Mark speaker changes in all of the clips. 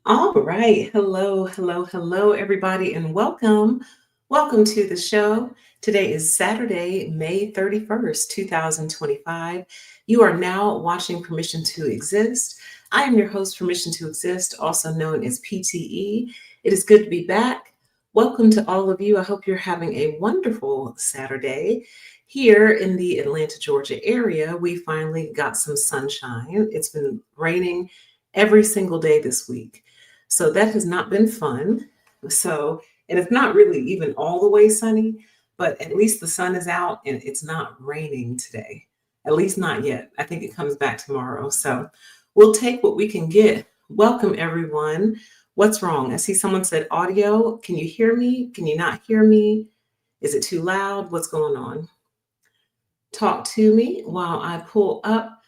Speaker 1: All right. Hello, hello, hello, everybody, and welcome. Welcome to the show. Today is Saturday, May 31st, 2025. You are now watching Permission to Exist. I am your host, Permission to Exist, also known as PTE. It is good to be back. Welcome to all of you. I hope you're having a wonderful Saturday. Here in the Atlanta, Georgia area, we finally got some sunshine. It's been raining every single day this week. So that has not been fun. And it's not really even all the way sunny, but at least the sun is out and it's not raining today. At least not yet. I think it comes back tomorrow. So we'll take what we can get. Welcome, everyone. What's wrong? I see someone said audio. Can you hear me? Can you not hear me? Is it too loud? What's going on? Talk to me while I pull up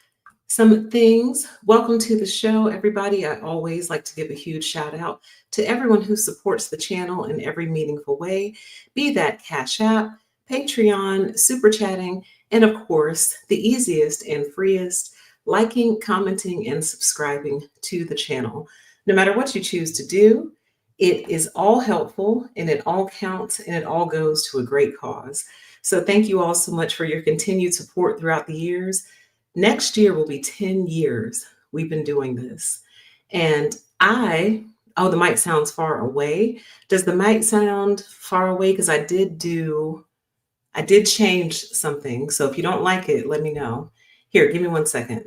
Speaker 1: some things. Welcome to the show, everybody. I always like to give a huge shout out to everyone who supports the channel in every meaningful way, be that CashApp, Patreon, super chatting, and of course, the easiest and freest, liking, commenting, and subscribing to the channel. No matter what you choose to do, it is all helpful and it all counts and it all goes to a great cause. So thank you all so much for your continued support throughout the years. Next year will be 10 years we've been doing this. And oh, the mic sounds far away. Does the mic sound far away? Because I did change something. So if you don't like it, let me know. Here, give me 1 second.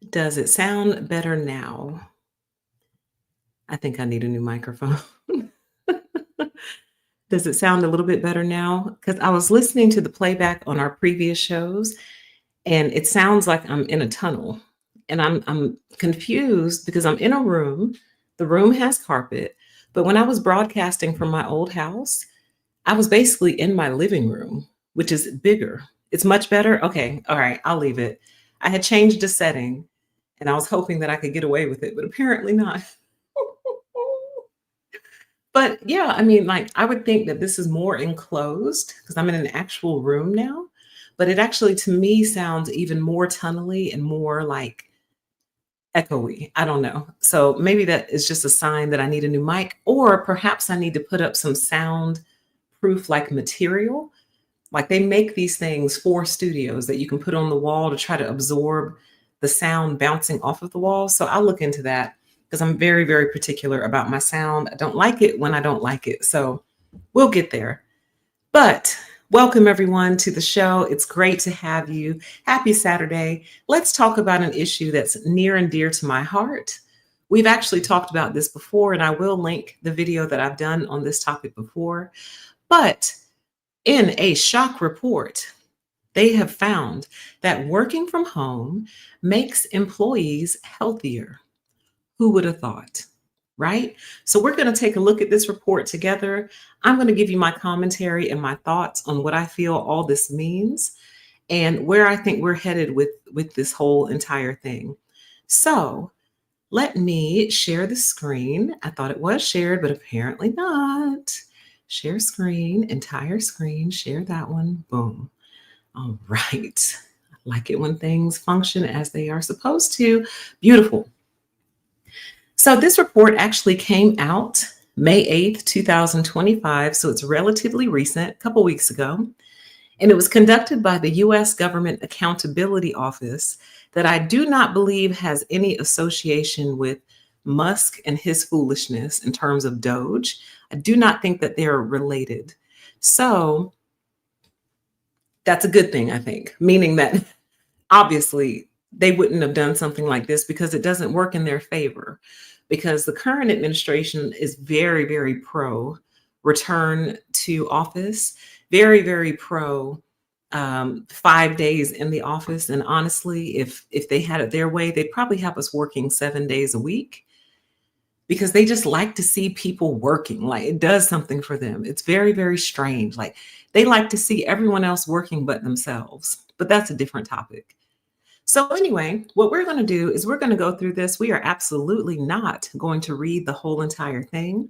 Speaker 1: Does it sound better now? I think I need a new microphone. Does it sound a little bit better now? Because I was listening to the playback on our previous shows, and it sounds like I'm in a tunnel. And I'm confused because I'm in a room. The room has carpet, but when I was broadcasting from my old house, I was basically in my living room, which is bigger. It's much better. Okay, all right, I'll leave it. I had changed a setting, and I was hoping that I could get away with it, but apparently not. But yeah, I mean, like, I would think that this is more enclosed because I'm in an actual room now, but it actually, to me, sounds even more tunnely and more like echoey. I don't know. So maybe that is just a sign that I need a new mic, or perhaps I need to put up some soundproof like material. Like they make these things for studios that you can put on the wall to try to absorb the sound bouncing off of the wall. So I'll look into that because I'm very, very particular about my sound. I don't like it when I don't like it. So we'll get there. But welcome everyone to the show. It's great to have you. Happy Saturday. Let's talk about an issue that's near and dear to my heart. We've actually talked about this before, and I will link the video that I've done on this topic before. But in a shock report, they have found that working from home makes employees healthier. Who would have thought? Right? So we're going to take a look at this report together. I'm going to give you my commentary and my thoughts on what I feel all this means and where I think we're headed with this whole entire thing. So let me share the screen. I thought it was shared, but apparently not. Share screen, entire screen, share that one. Boom. All right. I like it when things function as they are supposed to. Beautiful. So this report actually came out May 8th, 2025. So it's relatively recent, a couple weeks ago. And it was conducted by the U.S. Government Accountability Office that I do not believe has any association with Musk and his foolishness in terms of Doge. I do not think that they're related. So that's a good thing, I think, meaning that obviously they wouldn't have done something like this because it doesn't work in their favor, because the current administration is very, very pro return to office, very, very pro 5 days in the office. And honestly, if they had it their way, they'd probably have us working 7 days a week because they just like to see people working. Like it does something for them. It's very, very strange. Like they like to see everyone else working but themselves. But that's a different topic. So anyway, what we're going to do is we're going to go through this. We are absolutely not going to read the whole entire thing,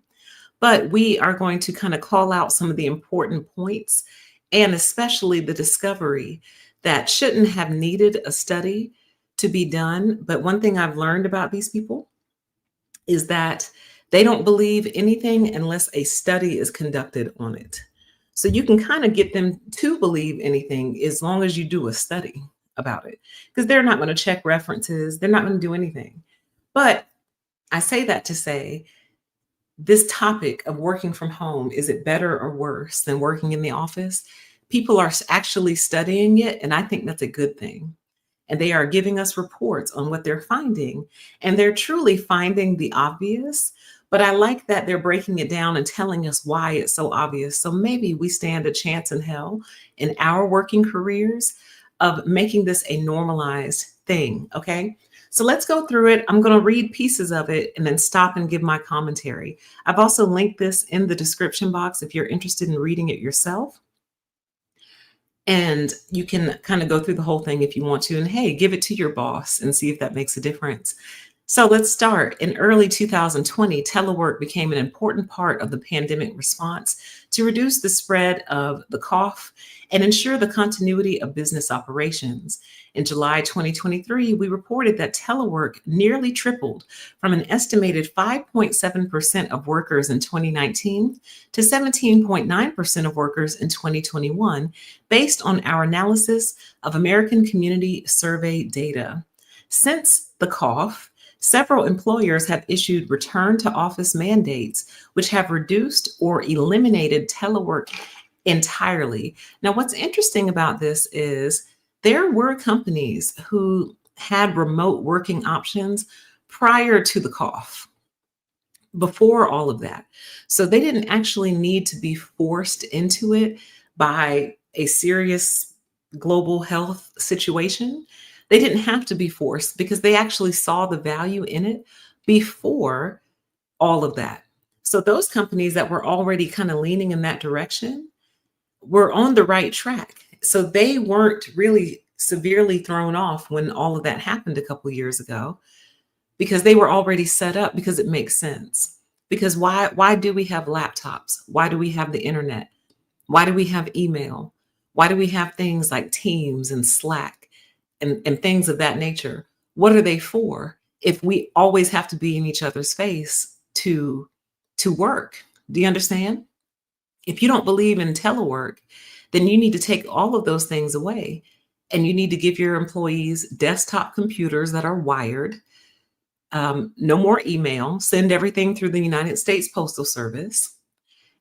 Speaker 1: but we are going to kind of call out some of the important points and especially the discovery that shouldn't have needed a study to be done. But one thing I've learned about these people is that they don't believe anything unless a study is conducted on it. So you can kind of get them to believe anything as long as you do a study about it, because they're not going to check references, they're not going to do anything. But I say that to say this topic of working from home, is it better or worse than working in the office? People are actually studying it, and I think that's a good thing. And they are giving us reports on what they're finding, and they're truly finding the obvious. But I like that they're breaking it down and telling us why it's so obvious. So maybe we stand a chance in hell in our working careers of making this a normalized thing. Okay. So let's go through it. I'm going to read pieces of it and then stop and give my commentary. I've also linked this in the description box if you're interested in reading it yourself. And you can kind of go through the whole thing if you want to. And hey, give it to your boss and see if that makes a difference. So let's start. In early 2020, telework became an important part of the pandemic response to reduce the spread of the cough and ensure the continuity of business operations. In July 2023, we reported that telework nearly tripled from an estimated 5.7% of workers in 2019 to 17.9% of workers in 2021, based on our analysis of American Community Survey data. Since the cough, several employers have issued return to office mandates, which have reduced or eliminated telework entirely. Now, what's interesting about this is there were companies who had remote working options prior to the cough, before all of that. So they didn't actually need to be forced into it by a serious global health situation. They didn't have to be forced because they actually saw the value in it before all of that. So those companies that were already kind of leaning in that direction were on the right track. So they weren't really severely thrown off when all of that happened a couple of years ago, because they were already set up, because it makes sense. Because why do we have laptops? Why do we have the internet? Why do we have email? Why do we have things like Teams and Slack and things of that nature? What are they for if we always have to be in each other's face to work? Do you understand? If you don't believe in telework, then you need to take all of those things away. And you need to give your employees desktop computers that are wired. No more email, send everything through the United States Postal Service,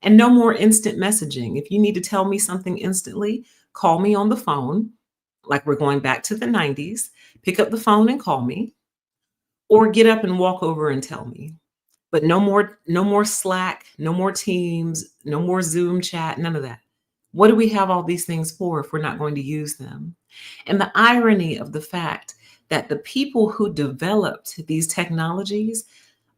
Speaker 1: and no more instant messaging. If you need to tell me something instantly, call me on the phone, like we're going back to the 90s, pick up the phone and call me, or get up and walk over and tell me. But no more Slack, no more Teams, no more Zoom chat, none of that. What do we have all these things for if we're not going to use them? And the irony of the fact that the people who developed these technologies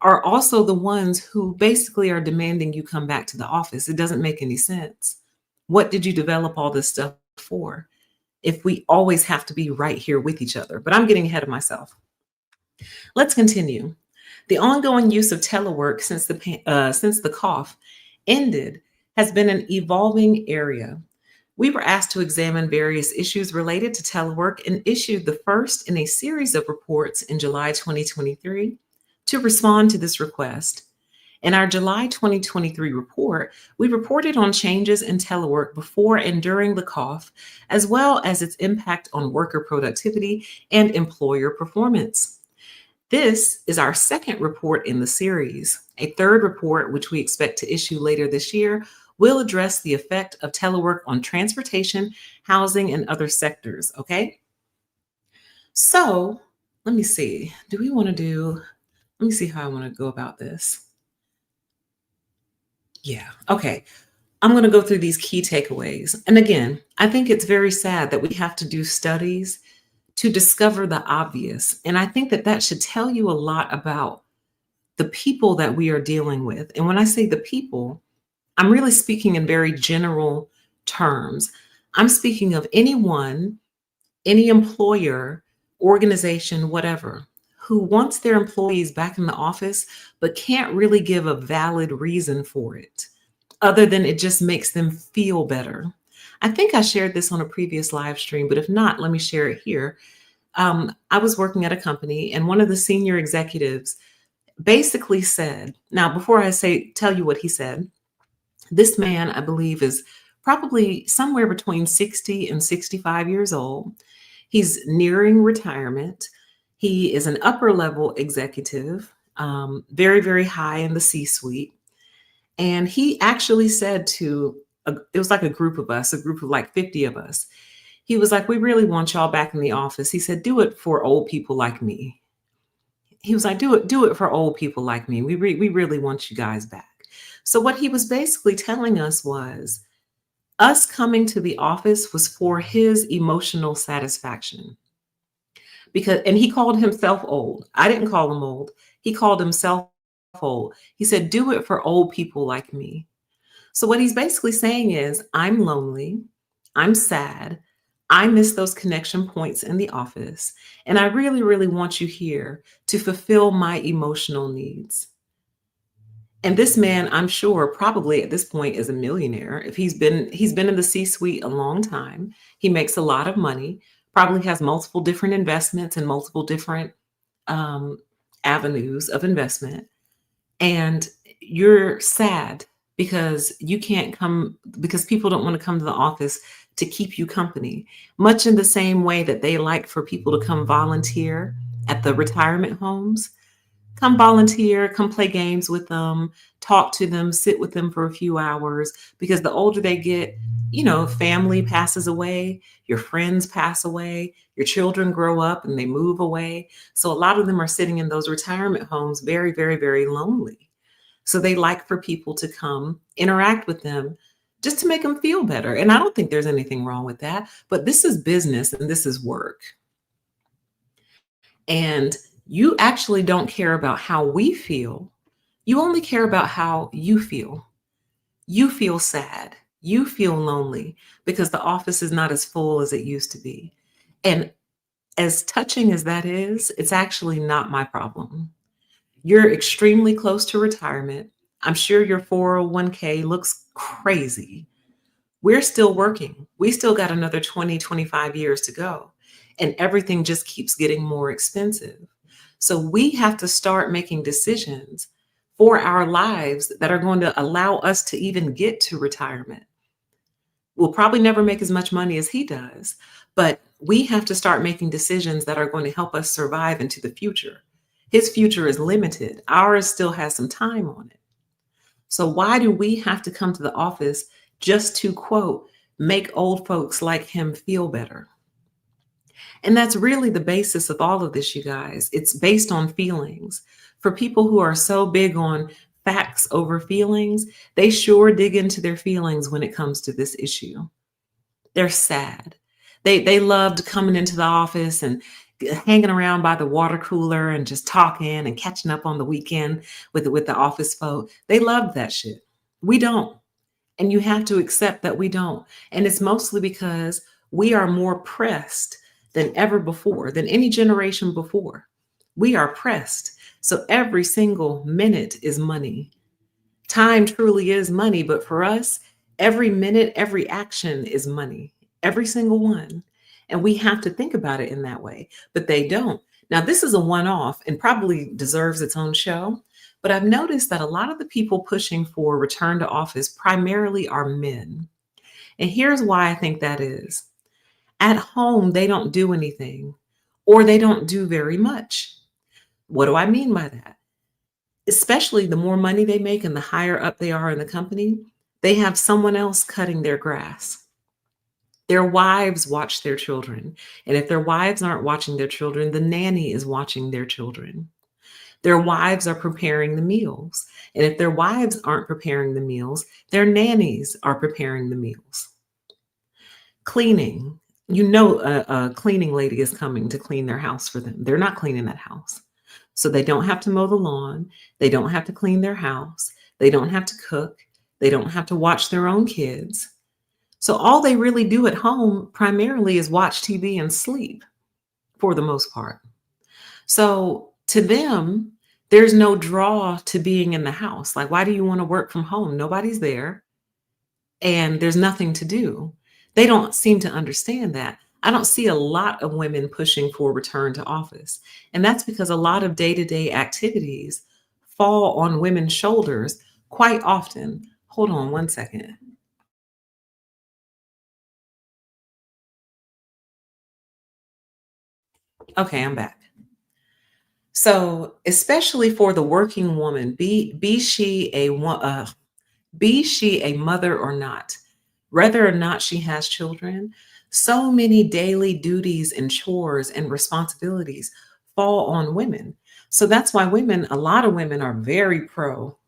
Speaker 1: are also the ones who basically are demanding you come back to the office. It doesn't make any sense. What did you develop all this stuff for if we always have to be right here with each other? But I'm getting ahead of myself. Let's continue. The ongoing use of telework since the cough ended has been an evolving area. We were asked to examine various issues related to telework and issued the first in a series of reports in July 2023 to respond to this request. In our July 2023 report, we reported on changes in telework before and during the cough, as well as its impact on worker productivity and employer performance. This is our second report in the series. A third report, which we expect to issue later this year, will address the effect of telework on transportation, housing, and other sectors, okay? So let me see. Let me see how I want to go about this. Yeah, okay. I'm going to go through these key takeaways. And again, I think it's very sad that we have to do studies to discover the obvious. And I think that that should tell you a lot about the people that we are dealing with. And when I say the people, I'm really speaking in very general terms. I'm speaking of anyone, any employer, organization, whatever, who wants their employees back in the office, but can't really give a valid reason for it, other than it just makes them feel better. I think I shared this on a previous live stream, but if not, let me share it here. I was working at a company, and one of the senior executives basically said, now before I say tell you what he said, this man, I believe, is probably somewhere between 60 and 65 years old. He's nearing retirement. He is an upper level executive, very, very high in the C suite. And he actually said to, it was like a group of us, a group of like 50 of us. He was like, "We really want y'all back in the office." He said, "Do it for old people like me." He was like, do it for old people like me. We really want you guys back." So what he was basically telling us was us coming to the office was for his emotional satisfaction. Because, and he called himself old. I didn't call him old. He called himself old. He said, "Do it for old people like me." So what he's basically saying is, I'm lonely, I'm sad, I miss those connection points in the office, and I really, really want you here to fulfill my emotional needs. And this man, I'm sure, probably at this point is a millionaire. If he's been in the C-suite a long time, he makes a lot of money, probably has multiple different investments and multiple different um, avenues of investment. And you're sad because you can't come, because people don't want to come to the office to keep you company, much in the same way that they like for people to come volunteer at the retirement homes. Come volunteer, come play games with them, talk to them, sit with them for a few hours, because the older they get, family passes away, your friends pass away, your children grow up and they move away. So a lot of them are sitting in those retirement homes very, very, very lonely. So they like for people to come interact with them just to make them feel better. And I don't think there's anything wrong with that, but this is business and this is work. And you actually don't care about how we feel. You only care about how you feel. You feel sad. You feel lonely because the office is not as full as it used to be. And as touching as that is, it's actually not my problem. You're extremely close to retirement. I'm sure your 401k looks crazy. We're still working. We still got another 20, 25 years to go. And everything just keeps getting more expensive. So we have to start making decisions for our lives that are going to allow us to even get to retirement. We'll probably never make as much money as he does, but we have to start making decisions that are going to help us survive into the future. His future is limited. Ours still has some time on it. So why do we have to come to the office just to, quote, make old folks like him feel better? And that's really the basis of all of this, you guys. It's based on feelings. For people who are so big on facts over feelings, they sure dig into their feelings when it comes to this issue. They're sad. They loved coming into the office and hanging around by the water cooler and just talking and catching up on the weekend with the office folk. They loved that shit. We don't. And you have to accept that we don't. And it's mostly because we are more pressed than ever before, than any generation before. We are pressed. So every single minute is money. Time truly is money, but for us, every minute, every action is money, every single one. And we have to think about it in that way, but they don't. Now, this is a one off and probably deserves its own show, but I've noticed that a lot of the people pushing for return to office primarily are men. And here's why I think that is. At home, they don't do anything or they don't do very much. What do I mean by that? Especially the more money they make and the higher up they are in the company, they have someone else cutting their grass. Their wives watch their children. And if their wives aren't watching their children, the nanny is watching their children. Their wives are preparing the meals. And if their wives aren't preparing the meals, their nannies are preparing the meals. Cleaning. A cleaning lady is coming to clean their house for them. They're not cleaning that house. So they don't have to mow the lawn. They don't have to clean their house. They don't have to cook. They don't have to watch their own kids. So all they really do at home primarily is watch TV and sleep for the most part. So to them, there's no draw to being in the house. Like, why do you want to work from home? Nobody's there and there's nothing to do. They don't seem to understand that. I don't see a lot of women pushing for return to office. And that's because a lot of day to day activities fall on women's shoulders quite often. Hold on one second. Okay, I'm back. So, especially for the working woman, be she a mother or not, whether or not she has children, so many daily duties and chores and responsibilities fall on women. So that's why a lot of women are very pro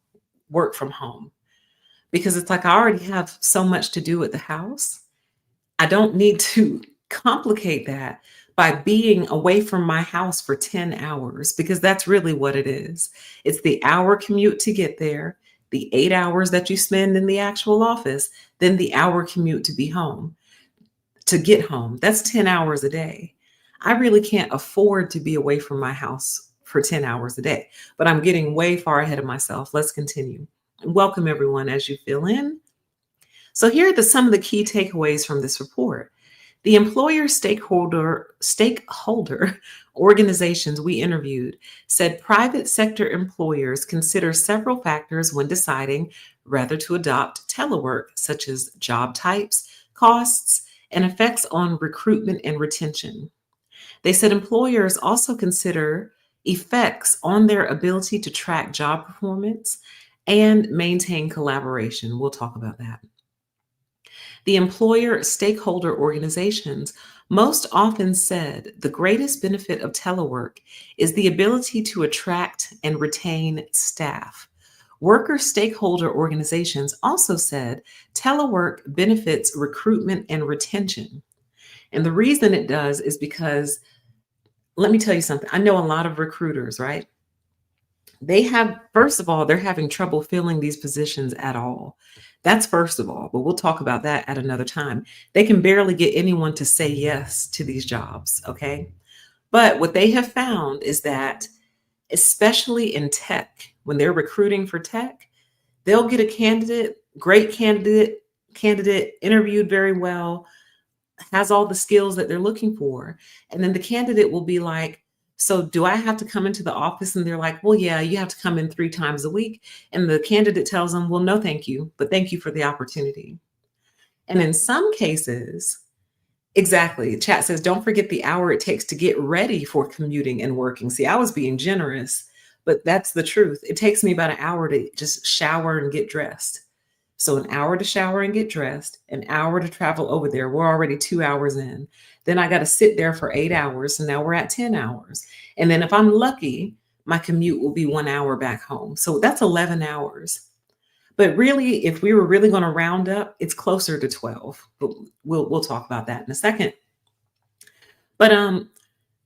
Speaker 1: work from home because it's like I already have so much to do at the house. I don't need to complicate that by being away from my house for 10 hours because that's really what it is. It's the hour commute to get there, the 8 hours that you spend in the actual office, then the hour commute to be home, to get home. That's 10 hours a day. I really can't afford to be away from my house for 10 hours a day, but I'm getting way far ahead of myself. Let's continue. Welcome everyone as you fill in. So here are some of the key takeaways from this report. The employer stakeholder organizations we interviewed said private sector employers consider several factors when deciding whether to adopt telework, such as job types, costs, and effects on recruitment and retention. They said employers also consider effects on their ability to track job performance and maintain collaboration. We'll talk about that. The employer stakeholder organizations most often said the greatest benefit of telework is the ability to attract and retain staff. Worker stakeholder organizations also said telework benefits recruitment and retention. And the reason it does is because, let me tell you something. I know a lot of recruiters, right? First of all, they're having trouble filling these positions at all. That's first of all, but we'll talk about that at another time. They can barely get anyone to say yes to these jobs, okay? But what they have found is that, especially in tech, when they're recruiting for tech, they'll get a great candidate interviewed very well, has all the skills that they're looking for. And then the candidate will be like, so do I have to come into the office? And they're like, well, yeah, you have to come in 3 times a week. And the candidate tells them, well, no, thank you, but thank you for the opportunity. And in some cases, exactly, chat says, don't forget the hour it takes to get ready for commuting and working. See, I was being generous, but that's the truth. It takes me about an hour to just shower and get dressed. So an hour to shower and get dressed, an hour to travel over there. We're already 2 hours in. Then I got to sit there for 8 hours. And now we're at 10 hours. And then if I'm lucky, my commute will be 1 hour back home. So that's 11 hours. But really, if we were really going to round up, it's closer to 12. But we'll talk about that in a second. But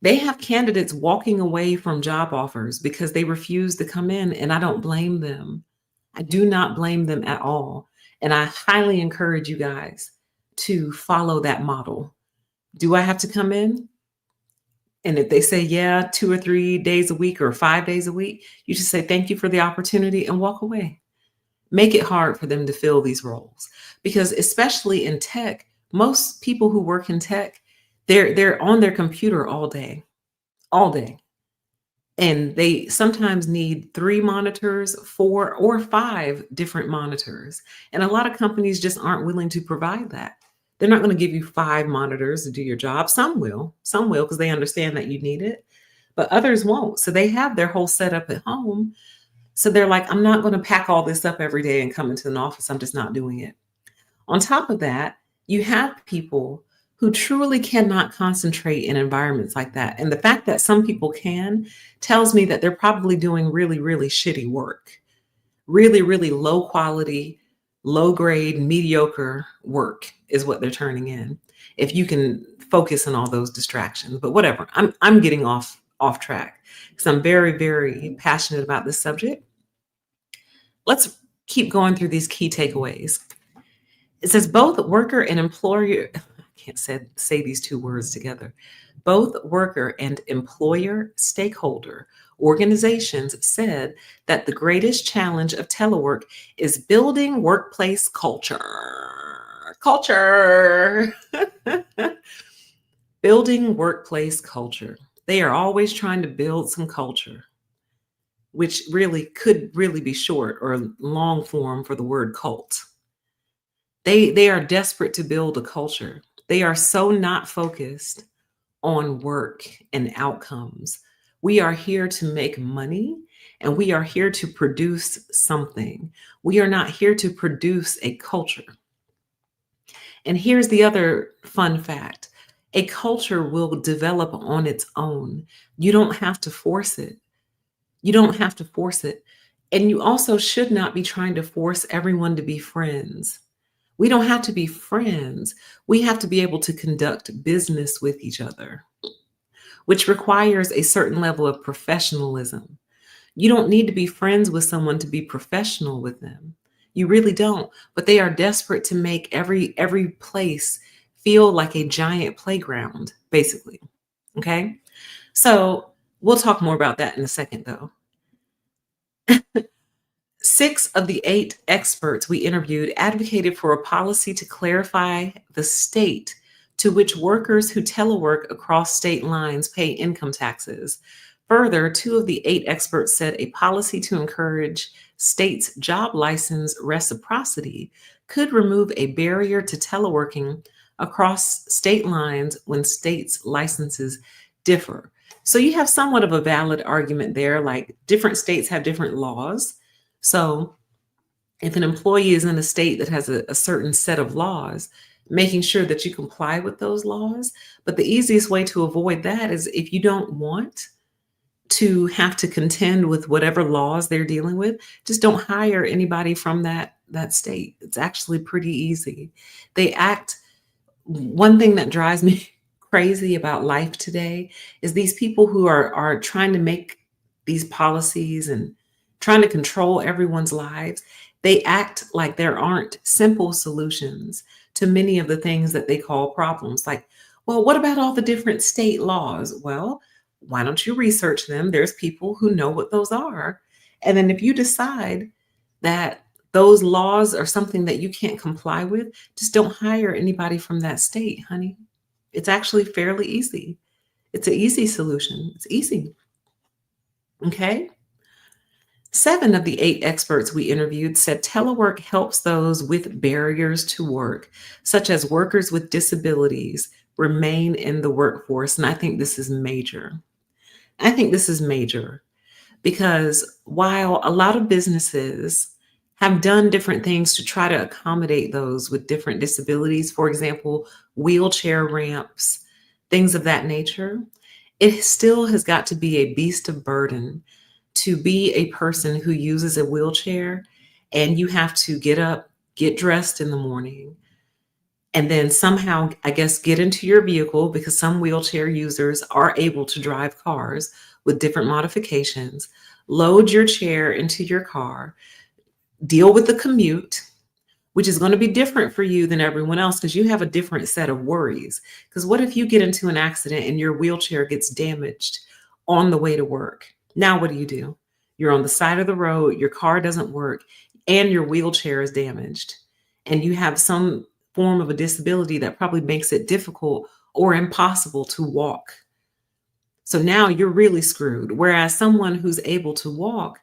Speaker 1: they have candidates walking away from job offers because they refuse to come in, and I don't blame them. I do not blame them at all. And I highly encourage you guys to follow that model. Do I have to come in? And if they say, yeah, 2 or 3 days a week or 5 days a week, you just say, thank you for the opportunity and walk away. Make it hard for them to fill these roles. Because especially in tech, most people who work in tech, they're on their computer all day. And they sometimes need 3 monitors, 4 or 5 different monitors. And a lot of companies just aren't willing to provide that. They're not going to give you 5 monitors to do your job. Some will because they understand that you need it, but others won't. So they have their whole setup at home. So they're like, I'm not going to pack all this up every day and come into an office. I'm just not doing it. On top of that, you have people who truly cannot concentrate in environments like that. And the fact that some people can tells me that they're probably doing really, really shitty work, really, really low quality, low grade, mediocre work is what they're turning in. If you can focus on all those distractions, but whatever, I'm getting off track because I'm very, very passionate about this subject. Let's keep going through these key takeaways. It says both worker and employer, I can't say these two words together. Both worker and employer stakeholder organizations said that the greatest challenge of telework is building workplace culture. Culture. Building workplace culture. They are always trying to build some culture, which really could really be short or long form for the word cult. They are desperate to build a culture. They are so not focused on work and outcomes. We are here to make money and we are here to produce something. We are not here to produce a culture. And here's the other fun fact: a culture will develop on its own. You don't have to force it. You don't have to force it. And you also should not be trying to force everyone to be friends. We don't have to be friends. We have to be able to conduct business with each other, which requires a certain level of professionalism. You don't need to be friends with someone to be professional with them. You really don't. But they are desperate to make every place feel like a giant playground, basically. Okay? So, we'll talk more about that in a second though. 6 of the 8 experts we interviewed advocated for a policy to clarify the state to which workers who telework across state lines pay income taxes. Further, 2 of the 8 experts said a policy to encourage states' job license reciprocity could remove a barrier to teleworking across state lines when states' licenses differ. So you have somewhat of a valid argument there, like different states have different laws. So if an employee is in a state that has a certain set of laws, making sure that you comply with those laws. But the easiest way to avoid that is if you don't want to have to contend with whatever laws they're dealing with, just don't hire anybody from that state. It's actually pretty easy. They act One thing that drives me crazy about life today is these people who are trying to make these policies and trying to control everyone's lives. They act like there aren't simple solutions to many of the things that they call problems. Like, well, what about all the different state laws? Well, why don't you research them? There's people who know what those are. And then if you decide that those laws are something that you can't comply with, just don't hire anybody from that state, honey. It's actually fairly easy. It's an easy solution. It's easy. Okay. 7 of the 8 experts we interviewed said telework helps those with barriers to work, such as workers with disabilities, remain in the workforce. And I think this is major. I think this is major because while a lot of businesses have done different things to try to accommodate those with different disabilities, for example, wheelchair ramps, things of that nature, it still has got to be a beast of burden to be a person who uses a wheelchair and you have to get up, get dressed in the morning, and then somehow, I guess, get into your vehicle because some wheelchair users are able to drive cars with different modifications, load your chair into your car, deal with the commute, which is going to be different for you than everyone else because you have a different set of worries. Because what if you get into an accident and your wheelchair gets damaged on the way to work? Now, what do? You're on the side of the road, your car doesn't work, and your wheelchair is damaged. And you have some form of a disability that probably makes it difficult or impossible to walk. So now you're really screwed. Whereas someone who's able to walk,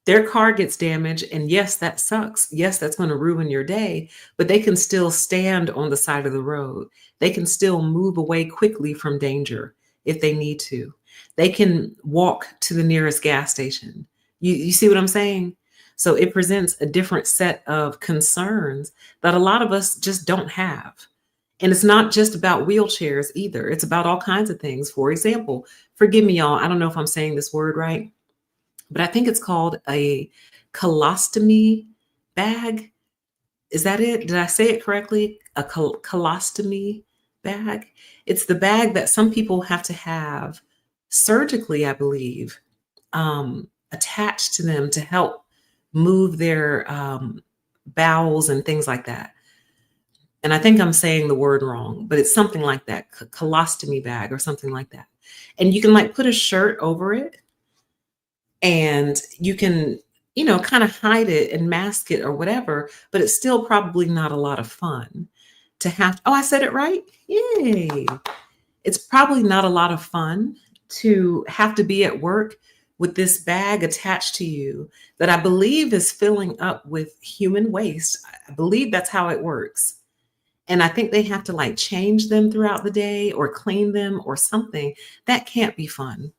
Speaker 1: their car gets damaged. And yes, that sucks. Yes, that's going to ruin your day, but they can still stand on the side of the road. They can still move away quickly from danger if they need to. They can walk to the nearest gas station. You see what I'm saying? So it presents a different set of concerns that a lot of us just don't have. And it's not just about wheelchairs either. It's about all kinds of things. For example, forgive me, y'all, I don't know if I'm saying this word right, but I think it's called a colostomy bag. Is that it? Did I say it correctly? A colostomy bag. It's the bag that some people have to have surgically, I believe, attached to them to help move their bowels and things like that. And I think I'm saying the word wrong, but it's something like that, colostomy bag or something like that. And you can like put a shirt over it and you can, kind of hide it and mask it or whatever, but it's still probably not a lot of fun. to have, oh, I said it right. Yay. It's probably not a lot of fun to have to be at work with this bag attached to you that I believe is filling up with human waste. I believe that's how it works. And I think they have to like change them throughout the day or clean them or something. That can't be fun.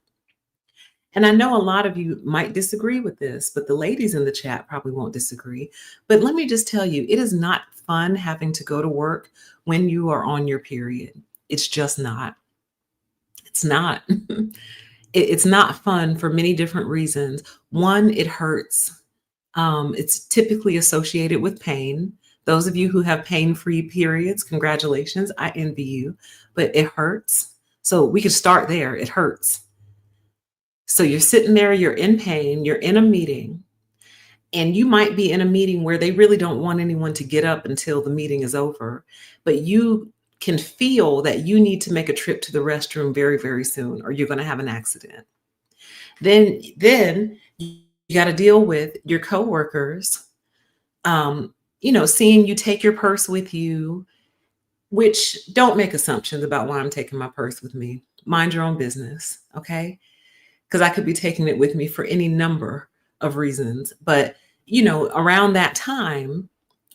Speaker 1: And I know a lot of you might disagree with this, but the ladies in the chat probably won't disagree. But let me just tell you, it is not fun having to go to work when you are on your period. It's just not. It's not. It's not fun for many different reasons. One, it hurts. It's typically associated with pain. Those of you who have pain-free periods, congratulations. I envy you, but it hurts. So we could start there. It hurts. So you're sitting there, you're in pain, you're in a meeting, and you might be in a meeting where they really don't want anyone to get up until the meeting is over, but you can feel that you need to make a trip to the restroom very, very soon, or you're going to have an accident. Then you got to deal with your coworkers, seeing you take your purse with you, which don't make assumptions about why I'm taking my purse with me. Mind your own business, okay? Because I could be taking it with me for any number of reasons. But, around that time,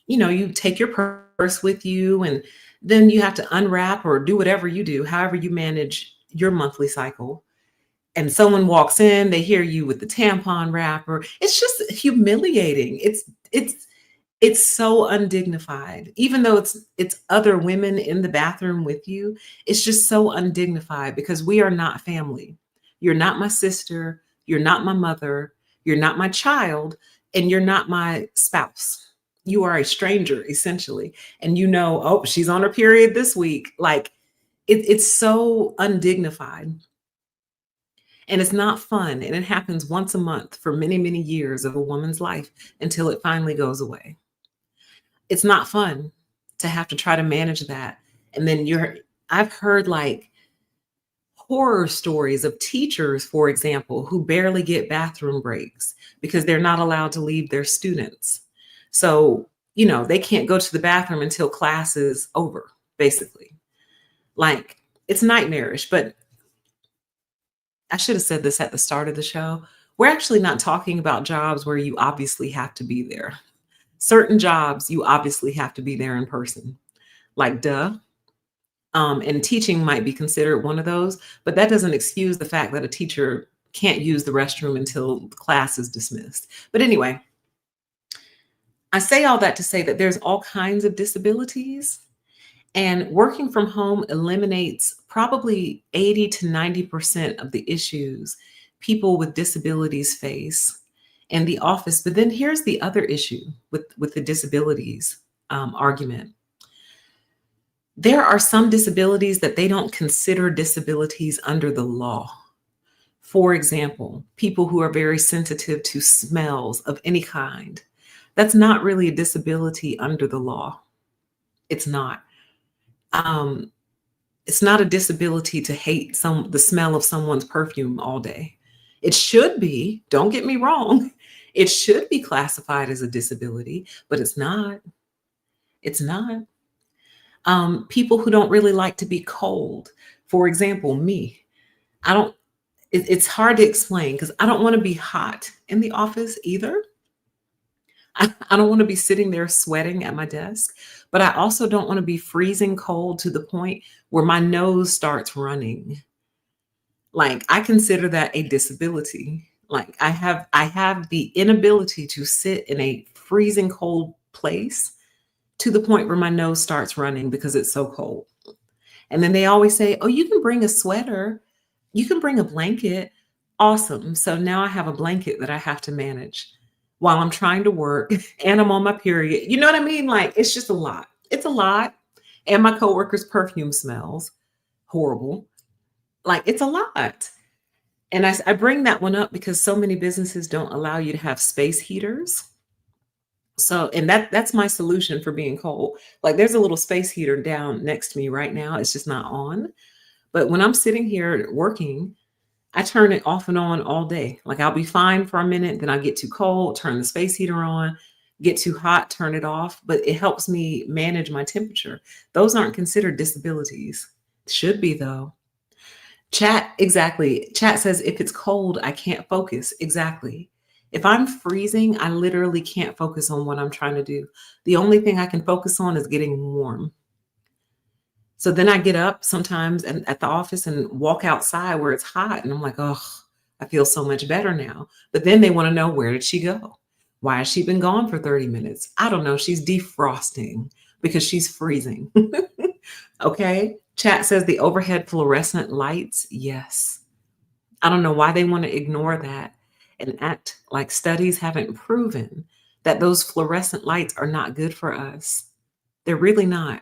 Speaker 1: you take your purse with you and then you have to unwrap or do whatever you do, however you manage your monthly cycle. And someone walks in, they hear you with the tampon wrapper. It's just humiliating. It's so undignified. Even though it's other women in the bathroom with you, it's just so undignified because we are not family. You're not my sister, you're not my mother, you're not my child, and you're not my spouse. You are a stranger, essentially. And oh, she's on her period this week. Like, it's so undignified. And it's not fun. And it happens once a month for many, many years of a woman's life until it finally goes away. It's not fun to have to try to manage that. And then I've heard like horror stories of teachers, for example, who barely get bathroom breaks because they're not allowed to leave their students. So, they can't go to the bathroom until class is over, basically. Like, it's nightmarish. But I should have said this at the start of the show. We're actually not talking about jobs where you obviously have to be there. Certain jobs, you obviously have to be there in person. Like, duh. And teaching might be considered one of those, but that doesn't excuse the fact that a teacher can't use the restroom until class is dismissed. But anyway, I say all that to say that there's all kinds of disabilities, and working from home eliminates probably 80 to 90% of the issues people with disabilities face in the office. But then here's the other issue with the disabilities argument. There are some disabilities that they don't consider disabilities under the law. For example, people who are very sensitive to smells of any kind. That's not really a disability under the law. It's not. It's not a disability to hate the smell of someone's perfume all day. It should be, don't get me wrong, it should be classified as a disability, but it's not. It's not. People who don't really like to be cold. For example, me. It's hard to explain because I don't want to be hot in the office either. I don't want to be sitting there sweating at my desk, but I also don't want to be freezing cold to the point where my nose starts running. Like, I consider that a disability. Like, I have the inability to sit in a freezing cold place to the point where my nose starts running because it's so cold. And then they always say, oh, you can bring a sweater, you can bring a blanket. Awesome. So now I have a blanket that I have to manage while I'm trying to work and I'm on my period. You know what I mean? Like, it's just a lot. It's a lot. And my coworker's perfume smells horrible. Like, it's a lot. And I bring that one up because so many businesses don't allow you to have space heaters. So, and that's my solution for being cold. Like, there's a little space heater down next to me right now. It's just not on. But when I'm sitting here working, I turn it off and on all day. Like, I'll be fine for a minute, then I'll get too cold, turn the space heater on. Get too hot, turn it off, but it helps me manage my temperature. Those aren't considered disabilities. Should be though. Chat, exactly. Chat says if it's cold, I can't focus. Exactly. If I'm freezing, I literally can't focus on what I'm trying to do. The only thing I can focus on is getting warm. So then I get up sometimes and at the office and walk outside where it's hot. And I'm like, oh, I feel so much better now. But then they want to know, where did she go? Why has she been gone for 30 minutes? I don't know. She's defrosting because she's freezing. Okay. Chat says the overhead fluorescent lights. Yes. I don't know why they want to ignore that and act like studies haven't proven that those fluorescent lights are not good for us. They're really not.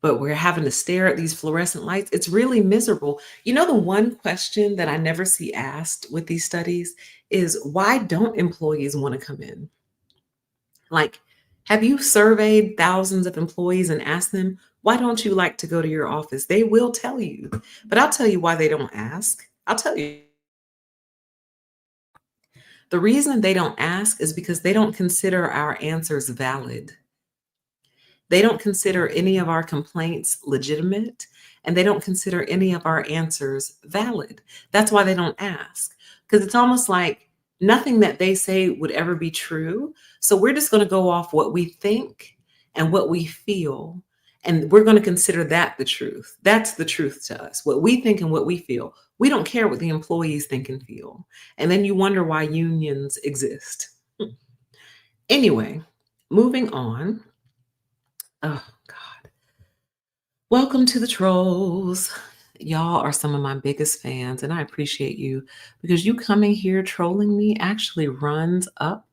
Speaker 1: But we're having to stare at these fluorescent lights. It's really miserable. You know, the one question that I never see asked with these studies is, why don't employees want to come in? Like, have you surveyed thousands of employees and asked them, why don't you like to go to your office? They will tell you. But I'll tell you why they don't ask. I'll tell you. The reason they don't ask is because they don't consider our answers valid. They don't consider any of our complaints legitimate, and they don't consider any of our answers valid. That's why they don't ask, because it's almost like nothing that they say would ever be true. So we're just going to go off what we think and what we feel, and we're going to consider that the truth. That's the truth to us, what we think and what we feel. We don't care what the employees think and feel. And then you wonder why unions exist. Anyway, moving on. Oh, God. Welcome to the trolls. Y'all are some of my biggest fans, and I appreciate you because you coming here trolling me actually runs up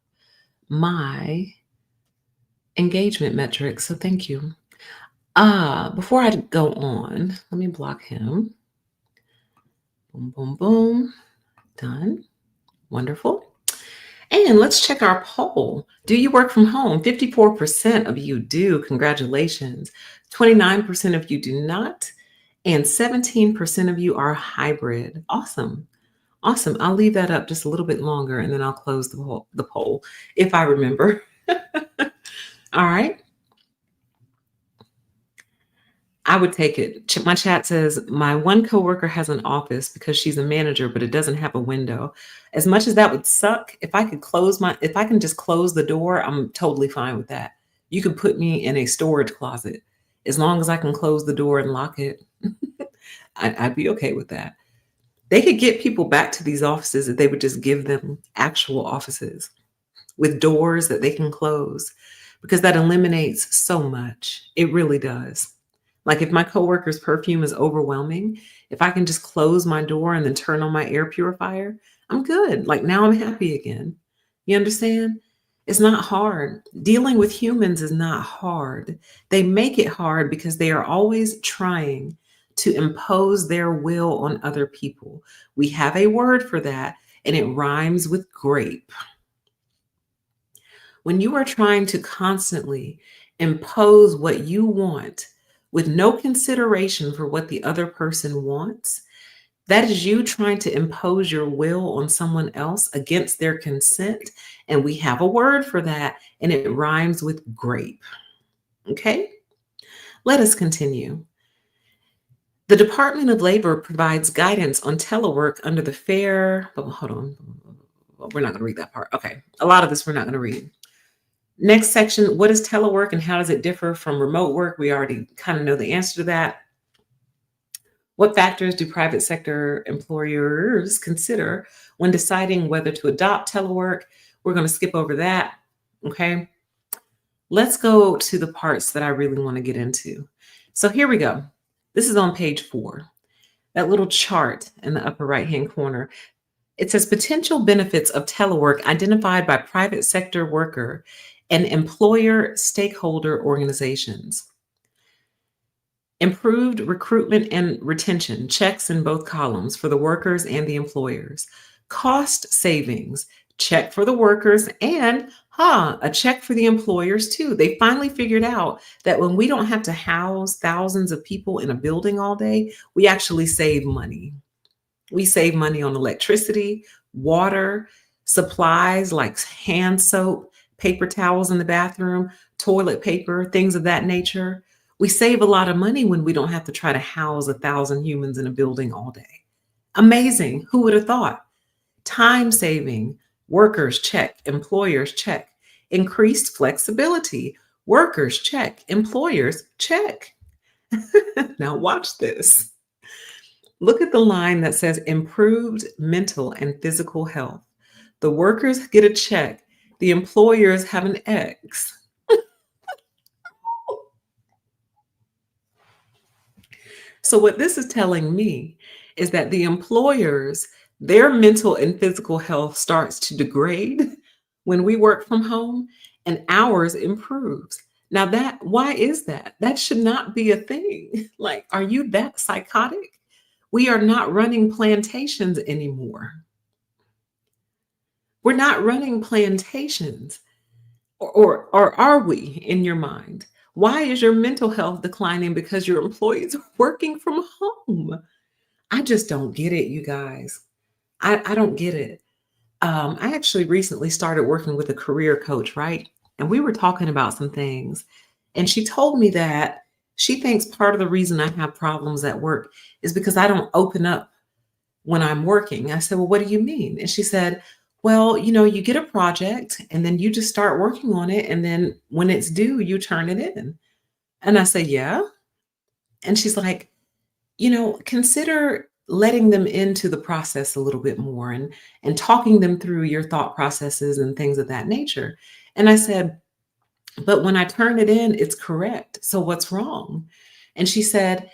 Speaker 1: my engagement metrics. So thank you. Before I go on, let me block him. Boom, boom, boom. Done. Wonderful. And let's check our poll. Do you work from home? 54% of you do. Congratulations. 29% of you do not. And 17% of you are hybrid. Awesome. Awesome. I'll leave that up just a little bit longer and then I'll close the poll if I remember. All right. I would take it. My chat says, my one coworker has an office because she's a manager, but it doesn't have a window. As much as that would suck, if I can just close the door, I'm totally fine with that. You could put me in a storage closet. As long as I can close the door and lock it, I'd be okay with that. They could get people back to these offices if they would just give them actual offices with doors that they can close, because that eliminates so much. It really does. Like if my coworker's perfume is overwhelming, if I can just close my door and then turn on my air purifier, I'm good. Like now I'm happy again. You understand? It's not hard. Dealing with humans is not hard. They make it hard because they are always trying to impose their will on other people. We have a word for that, and it rhymes with grape. When you are trying to constantly impose what you want with no consideration for what the other person wants, that is you trying to impose your will on someone else against their consent. And we have a word for that, and it rhymes with grape. Okay? Let us continue. The Department of Labor provides guidance on telework under the Fair. Oh, hold on. We're not going to read that part. Okay. A lot of this we're not going to read. Next section, what is telework and how does it differ from remote work? We already kind of know the answer to that. What factors do private sector employers consider when deciding whether to adopt telework? We're going to skip over that. Okay. Let's go to the parts that I really want to get into. So here we go. This is on page 4. That little chart in the upper right-hand corner. It says potential benefits of telework identified by private sector worker and employer stakeholder organizations. Improved recruitment and retention, checks in both columns for the workers and the employers. Cost savings, check for the workers and a check for the employers too. They finally figured out that when we don't have to house thousands of people in a building all day, we actually save money. We save money on electricity, water, supplies like hand soap, paper towels in the bathroom, toilet paper, things of that nature. We save a lot of money when we don't have to try to house 1,000 humans in a building all day. Amazing. Who would have thought? Time saving, workers check, employers check. Increased flexibility, workers check, employers check. Now, watch this. Look at the line that says improved mental and physical health. The workers get a check, the employers have an X. So, what this is telling me is that the employers, their mental and physical health starts to degrade when we work from home and ours improves. Now, why is that? That should not be a thing. Like, are you that psychotic? We are not running plantations anymore. We're not running plantations. Or are we in your mind? Why is your mental health declining because your employees are working from home? I just don't get it, you guys. I don't get it. I actually recently started working with a career coach, right? And we were talking about some things. And she told me that she thinks part of the reason I have problems at work is because I don't open up when I'm working. I said, well, what do you mean? And she said, well, you get a project and then you just start working on it. And then when it's due, you turn it in. And I said, yeah. And she's like, consider letting them into the process a little bit more and talking them through your thought processes and things of that nature. And I said, but when I turn it in, it's correct. So what's wrong? And she said,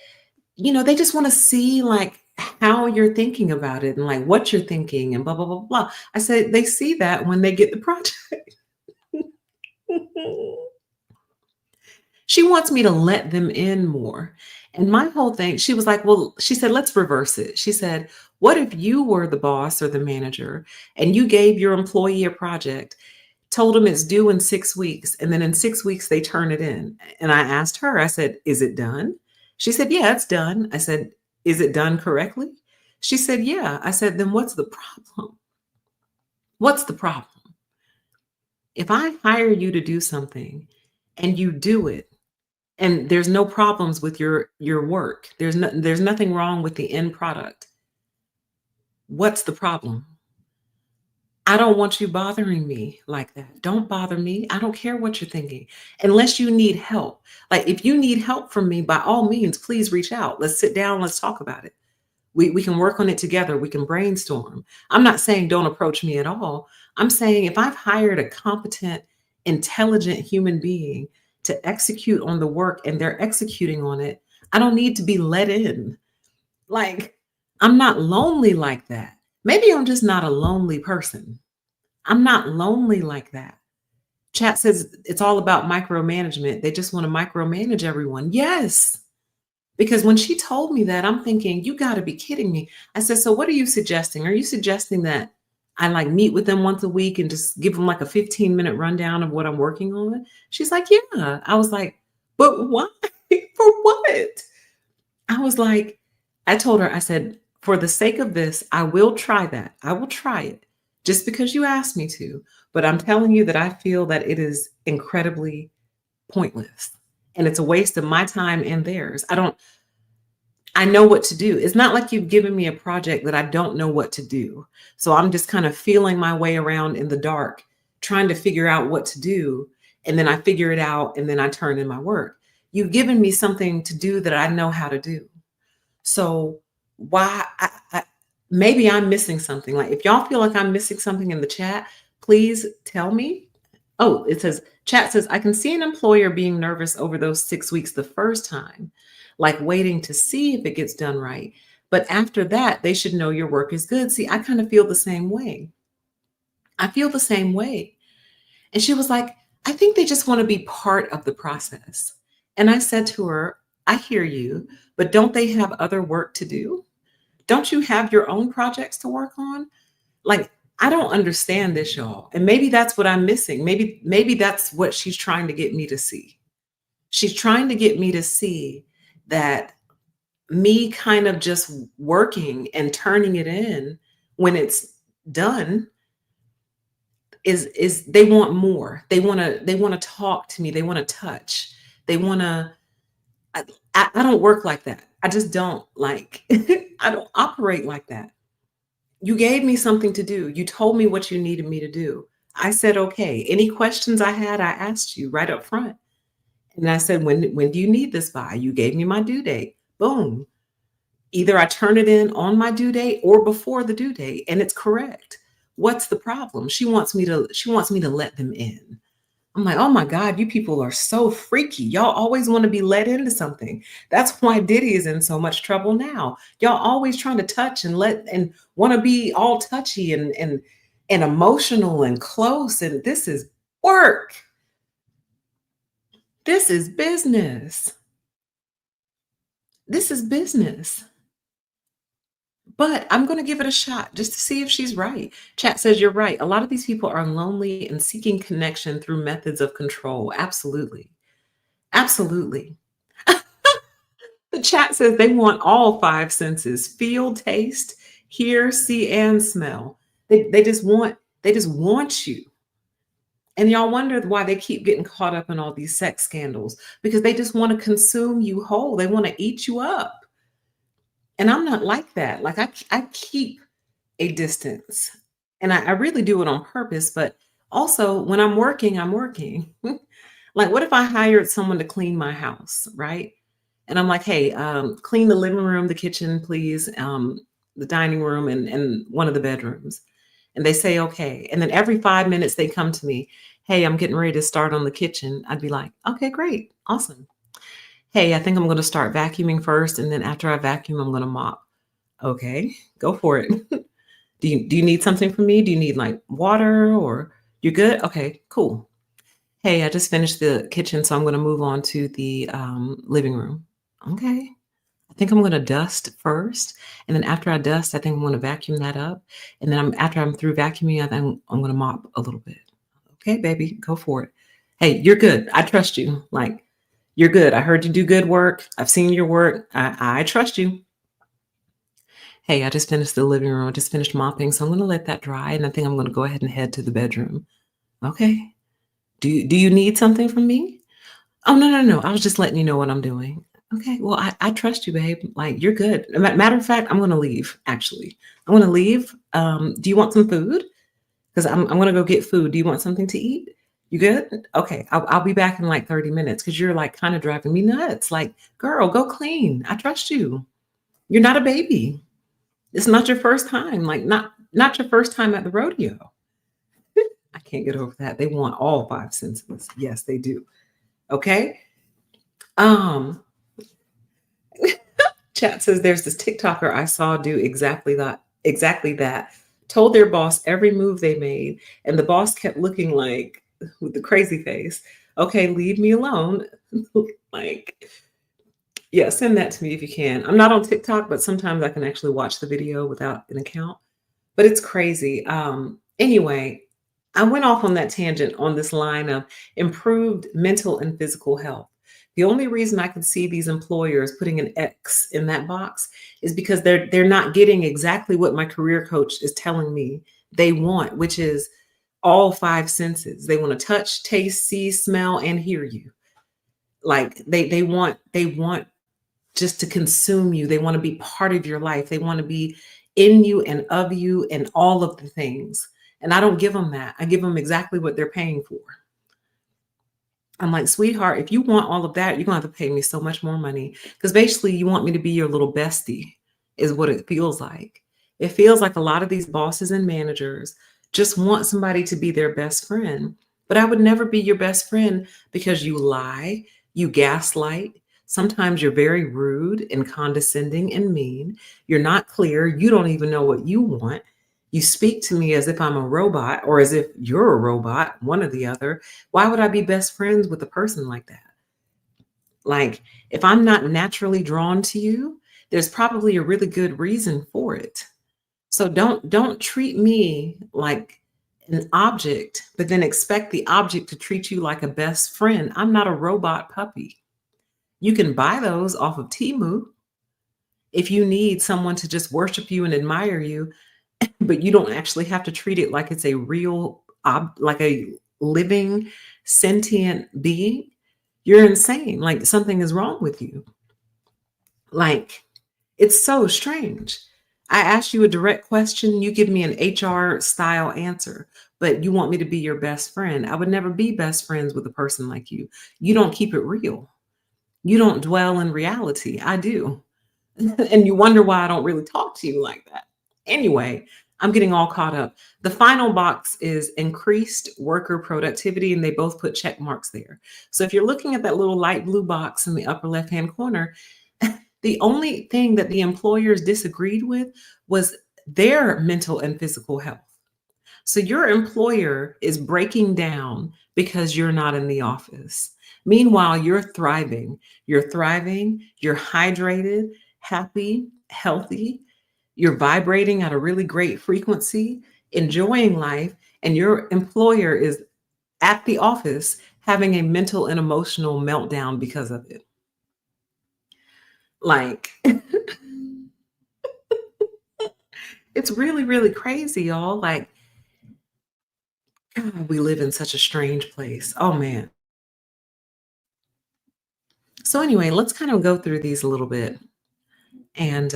Speaker 1: they just want to see like how you're thinking about it and like what you're thinking and blah, blah, blah, blah. I said, they see that when they get the project. She wants me to let them in more. And my whole thing, she was like, well, she said, let's reverse it. She said, what if you were the boss or the manager and you gave your employee a project, told them it's due in 6 weeks, and then in 6 weeks they turn it in? And I asked her, I said, is it done? She said, yeah, it's done. I said, is it done correctly? She said, yeah. I said, then what's the problem? What's the problem? If I hire you to do something and you do it, and there's no problems with your work, there's nothing wrong with the end product, what's the problem? I don't want you bothering me like that. Don't bother me. I don't care what you're thinking. Unless you need help. Like if you need help from me, by all means, please reach out. Let's sit down, let's talk about it. We can work on it together. We can brainstorm. I'm not saying don't approach me at all. I'm saying if I've hired a competent, intelligent human being to execute on the work and they're executing on it, I don't need to be let in. Like, I'm not lonely like that. Maybe I'm just not a lonely person. I'm not lonely like that. Chat says it's all about micromanagement. They just want to micromanage everyone. Yes. Because when she told me that, I'm thinking, you got to be kidding me. I said, so what are you suggesting? Are you suggesting that I like meet with them once a week and just give them like a 15-minute rundown of what I'm working on? She's like, yeah. I was like, but why? For what? I was like, I told her, I said, for the sake of this, I will try that. I will try it just because you asked me to. But I'm telling you that I feel that it is incredibly pointless and it's a waste of my time and theirs. I know what to do. It's not like you've given me a project that I don't know what to do. So I'm just kind of feeling my way around in the dark, trying to figure out what to do. And then I figure it out and then I turn in my work. You've given me something to do that I know how to do. So why maybe I'm missing something. Like if y'all feel like I'm missing something in the chat, please tell me. Oh, it says, chat says, I can see an employer being nervous over those 6 weeks the first time, like waiting to see if it gets done right. But after that, they should know your work is good. See, I kind of feel the same way. I feel the same way. And she was like, I think they just want to be part of the process. And I said to her, I hear you, but don't they have other work to do? Don't you have your own projects to work on? Like, I don't understand this, y'all. And maybe that's what I'm missing. Maybe that's what she's trying to get me to see. She's trying to get me to see that me kind of just working and turning it in when it's done, is they want more. They wanna talk to me. They wanna touch. They wanna I I don't work like that. I just don't, like, I don't operate like that. You gave me something to do. You told me what you needed me to do. I said, "Okay." Any questions I had, I asked you right up front. And I said, "When do you need this by?" You gave me my due date. Boom. Either I turn it in on my due date or before the due date, and it's correct. What's the problem? She wants me to let them in. I'm like, "Oh my God, you people are so freaky. Y'all always want to be let into something." That's why Diddy is in so much trouble now. Y'all always trying to touch and let and want to be all touchy and emotional and close. And this is work. This is business. This is business. But I'm gonna give it a shot just to see if she's right. Chat says you're right. A lot of these people are lonely and seeking connection through methods of control. Absolutely. Absolutely. The chat says they want all five senses: feel, taste, hear, see, and smell. They just want you. And y'all wonder why they keep getting caught up in all these sex scandals because they just want to consume you whole. They want to eat you up. And I'm not like that. Like I keep a distance. And I really do it on purpose, but also when I'm working, I'm working. Like, what if I hired someone to clean my house, right? And I'm like, hey, clean the living room, the kitchen, please, the dining room, and one of the bedrooms. And they say, okay. And then every 5 minutes they come to me, hey, I'm getting ready to start on the kitchen. I'd be like, okay, great, awesome. Hey, I think I'm going to start vacuuming first. And then after I vacuum, I'm going to mop. Okay, go for it. Do you need something from me? Do you need like water or you're good? Okay, cool. Hey, I just finished the kitchen, so I'm gonna move on to the, living room. Okay. I think I'm gonna dust first, and then after I dust, I think I'm gonna vacuum that up, and then after I'm through vacuuming, I think I'm gonna mop a little bit. Okay, baby, go for it. Hey, you're good. I trust you. Like, you're good. I heard you do good work. I've seen your work. I trust you. Hey, I just finished the living room. I just finished mopping, so I'm gonna let that dry, and I think I'm gonna go ahead and head to the bedroom. Okay. Do you need something from me? Oh, no, no, no. I was just letting you know what I'm doing. Okay. Well, I trust you, babe. Like, you're good. Matter of fact, I'm gonna leave, actually. I'm gonna leave. Do you want some food? Because I'm gonna go get food. Do you want something to eat? You good? Okay. I'll be back in like 30 minutes because you're like kind of driving me nuts. Like, girl, go clean. I trust you. You're not a baby. It's not your first time. Like, not your first time at the rodeo. I can't get over that. They want all five senses. Yes, they do. Okay. Um, Chat says there's this TikToker I saw do exactly that. Exactly that. Told their boss every move they made, and the boss kept looking like with the crazy face. Okay, leave me alone. Like, yeah, send that to me if you can. I'm not on TikTok, but sometimes I can actually watch the video without an account. But it's crazy. Anyway, I went off on that tangent on this line of improved mental and physical health. The only reason I could see these employers putting an X in that box is because they're not getting exactly what my career coach is telling me they want, which is all five senses. They want to touch, taste, see, smell, and hear you. Like they want just to consume you. They want to be part of your life. They want to be in you and of you and all of the things. And I don't give them that. I give them exactly what they're paying for. I'm like, sweetheart, if you want all of that, you're gonna have to pay me so much more money. Because basically, you want me to be your little bestie, is what it feels like. It feels like a lot of these bosses and managers just want somebody to be their best friend. But I would never be your best friend because you lie, you gaslight. Sometimes you're very rude and condescending and mean. You're not clear. You don't even know what you want. You speak to me as if I'm a robot or as if you're a robot, one or the other. Why would I be best friends with a person like that? Like, if I'm not naturally drawn to you, there's probably a really good reason for it. So don't treat me like an object, but then expect the object to treat you like a best friend. I'm not a robot puppy. You can buy those off of Temu if you need someone to just worship you and admire you, but you don't actually have to treat it like it's a real like a living sentient being, you're insane. Like something is wrong with you. Like it's so strange. I ask you a direct question, you give me an HR style answer, but you want me to be your best friend. I would never be best friends with a person like you. You don't keep it real. You don't dwell in reality. I do. And you wonder why I don't really talk to you like that. Anyway, I'm getting all caught up. The final box is increased worker productivity, and they both put check marks there. So if you're looking at that little light blue box in the upper left hand corner, the only thing that the employers disagreed with was their mental and physical health. So your employer is breaking down because you're not in the office. Meanwhile, you're thriving. You're thriving, you're hydrated, happy, healthy, you're vibrating at a really great frequency, enjoying life, and your employer is at the office having a mental and emotional meltdown because of it. Like, it's really, really crazy, y'all. Like, God, we live in such a strange place. Oh man. So anyway, let's kind of go through these a little bit, and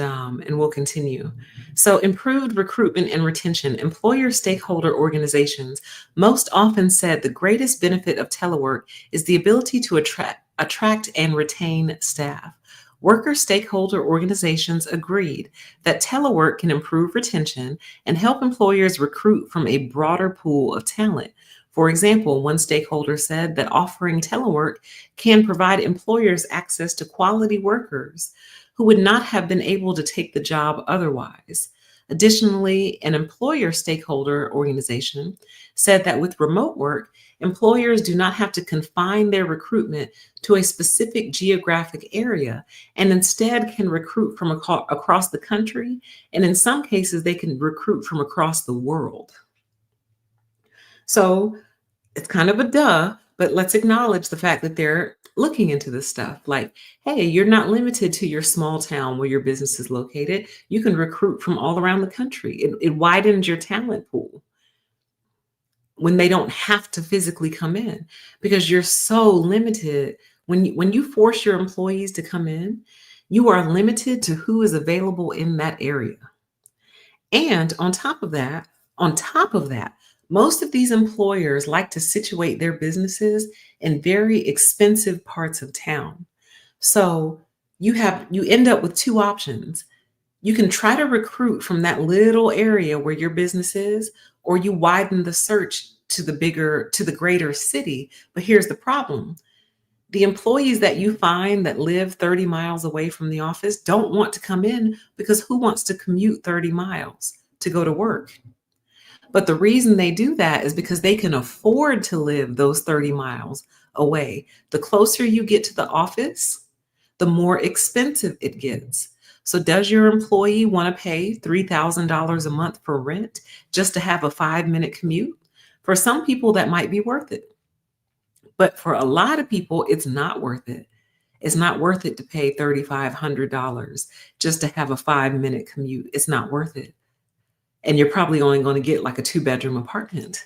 Speaker 1: we'll continue. So improved recruitment and retention. Employer stakeholder organizations most often said the greatest benefit of telework is the ability to attract and retain staff. Worker stakeholder organizations agreed that telework can improve retention and help employers recruit from a broader pool of talent. For example, one stakeholder said that offering telework can provide employers access to quality workers who would not have been able to take the job otherwise. Additionally, an employer stakeholder organization said that with remote work, employers do not have to confine their recruitment to a specific geographic area and instead can recruit from across the country. And in some cases, they can recruit from across the world. So it's kind of a duh, but let's acknowledge the fact that they're looking into this stuff. Like, hey, you're not limited to your small town where your business is located. You can recruit from all around the country. It widens your talent pool when they don't have to physically come in because you're so limited. When you force your employees to come in, you are limited to who is available in that area. And on top of that, most of these employers like to situate their businesses in very expensive parts of town. So you end up with two options. You can try to recruit from that little area where your business is, or you widen the search to the greater city. But here's the problem. The employees that you find that live 30 miles away from the office don't want to come in because who wants to commute 30 miles to go to work? But the reason they do that is because they can afford to live those 30 miles away. The closer you get to the office, the more expensive it gets. So, does your employee want to pay $3,000 a month for rent just to have a 5-minute commute? For some people, that might be worth it. But for a lot of people, it's not worth it. It's not worth it to pay $3,500 just to have a 5-minute commute. It's not worth it. And you're probably only going to get like a 2-bedroom apartment.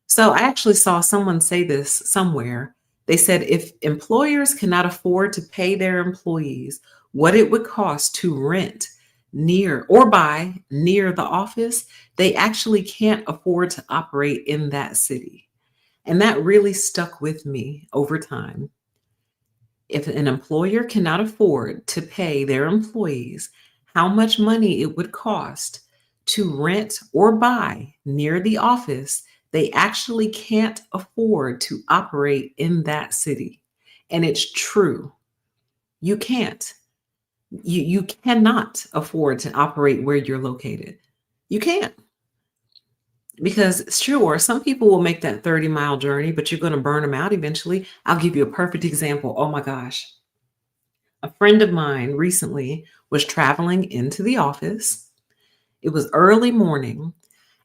Speaker 1: So I actually saw someone say this somewhere. They said if employers cannot afford to pay their employees what it would cost to rent near or buy near the office, they actually can't afford to operate in that city. And that really stuck with me over time. If an employer cannot afford to pay their employees how much money it would cost to rent or buy near the office, they actually can't afford to operate in that city. And it's true. You can't. You cannot afford to operate where you're located. You can't. Because sure, some people will make that 30-mile journey, but you're going to burn them out eventually. I'll give you a perfect example. Oh my gosh. A friend of mine recently was traveling into the office. It was early morning,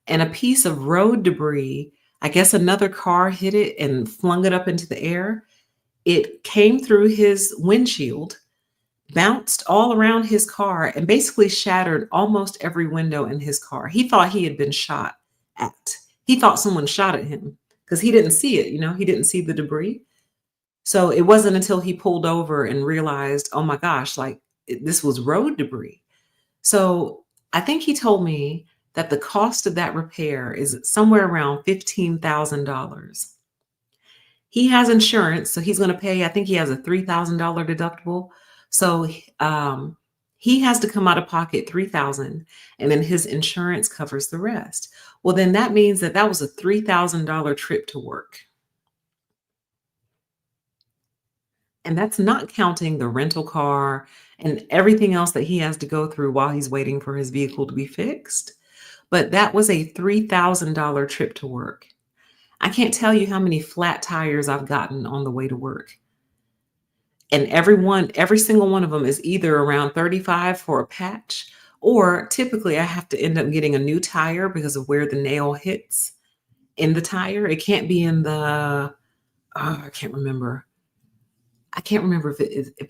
Speaker 1: and a piece of road debris, I guess another car hit it and flung it up into the air. It came through his windshield, bounced all around his car, and basically shattered almost every window in his car. He thought he had been shot at. He thought someone shot at him because he didn't see it, he didn't see the debris. So it wasn't until he pulled over and realized, oh my gosh, like this was road debris. So I think he told me that the cost of that repair is somewhere around $15,000. He has insurance, so he's going to pay, I think he has a $3,000 deductible. So he has to come out of pocket 3,000 and then his insurance covers the rest. Well, then that means that was a $3,000 trip to work. And that's not counting the rental car and everything else that he has to go through while he's waiting for his vehicle to be fixed. But that was a $3,000 trip to work. I can't tell you how many flat tires I've gotten on the way to work. And every single one of them is either around 35 for a patch, or typically I have to end up getting a new tire because of where the nail hits in the tire. It can't be in the, I can't remember. I can't remember if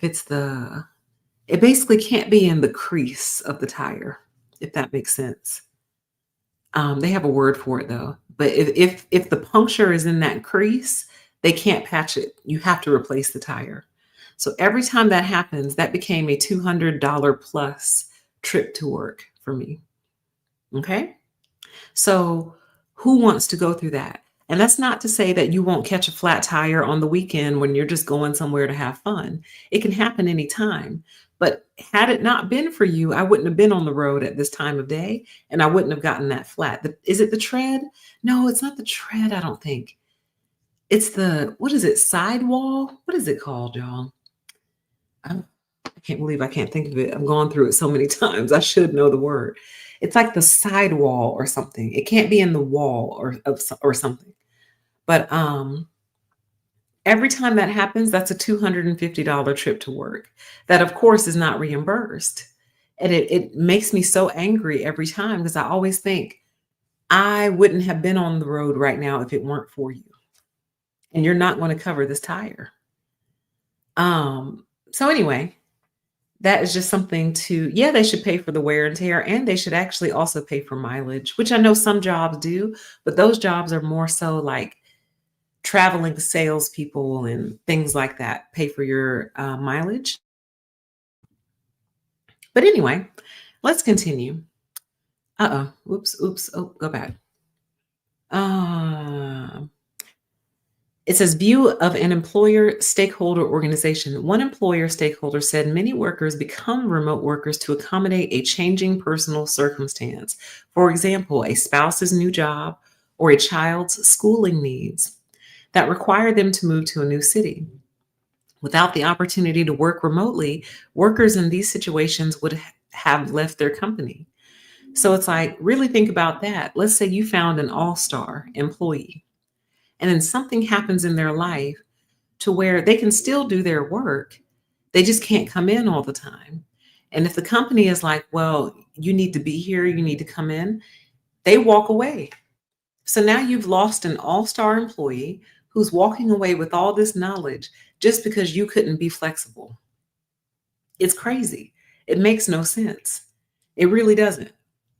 Speaker 1: it's it basically can't be in the crease of the tire, if that makes sense. They have a word for it though. But if the puncture is in that crease, they can't patch it. You have to replace the tire. So every time that happens, that became a $200 plus trip to work for me. Okay. So who wants to go through that? And that's not to say that you won't catch a flat tire on the weekend when you're just going somewhere to have fun. It can happen anytime. But had it not been for you, I wouldn't have been on the road at this time of day and I wouldn't have gotten that flat. Is it the tread? No, it's not the tread, I don't think. It's what is it, sidewall? What is it called, y'all? I can't believe I can't think of it. I'm going through it so many times. I should know the word. It's like the sidewall or something. It can't be in the wall or something. But every time that happens, that's a $250 trip to work. That, of course, is not reimbursed. And it makes me so angry every time because I always think I wouldn't have been on the road right now if it weren't for you. And you're not going to cover this tire. So anyway, that is just something they should pay for the wear and tear, and they should actually also pay for mileage, which I know some jobs do, but those jobs are more so like traveling salespeople and things like that, pay for your mileage. But anyway, let's continue. Oops. Oh, go back. It says view of an employer stakeholder organization. One employer stakeholder said many workers become remote workers to accommodate a changing personal circumstance. For example, a spouse's new job or a child's schooling needs that require them to move to a new city. Without the opportunity to work remotely, workers in these situations would have left their company. So it's like, really think about that. Let's say you found an all-star employee, and then something happens in their life to where they can still do their work. They just can't come in all the time. And if the company is like, well, you need to be here, you need to come in, they walk away. So now you've lost an all-star employee who's walking away with all this knowledge just because you couldn't be flexible. It's crazy. It makes no sense. It really doesn't.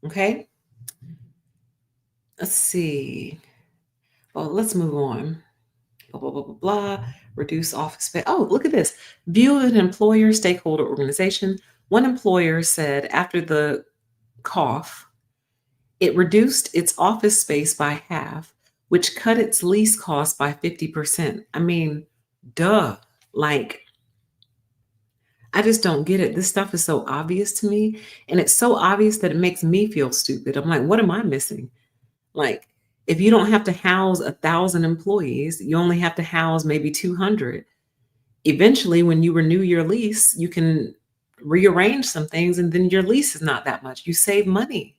Speaker 1: Okay. Let's see. Well, let's move on. Blah, blah, blah, blah, blah. Reduce office space. Oh, look at this. View of an employer stakeholder organization. One employer said after the cough, it reduced its office space by half, which cut its lease cost by 50%. I mean, duh. Like, I just don't get it. This stuff is so obvious to me. And it's so obvious that it makes me feel stupid. I'm like, what am I missing? Like, if you don't have to house 1,000 employees, you only have to house maybe 200. Eventually, when you renew your lease, you can rearrange some things and then your lease is not that much. You save money.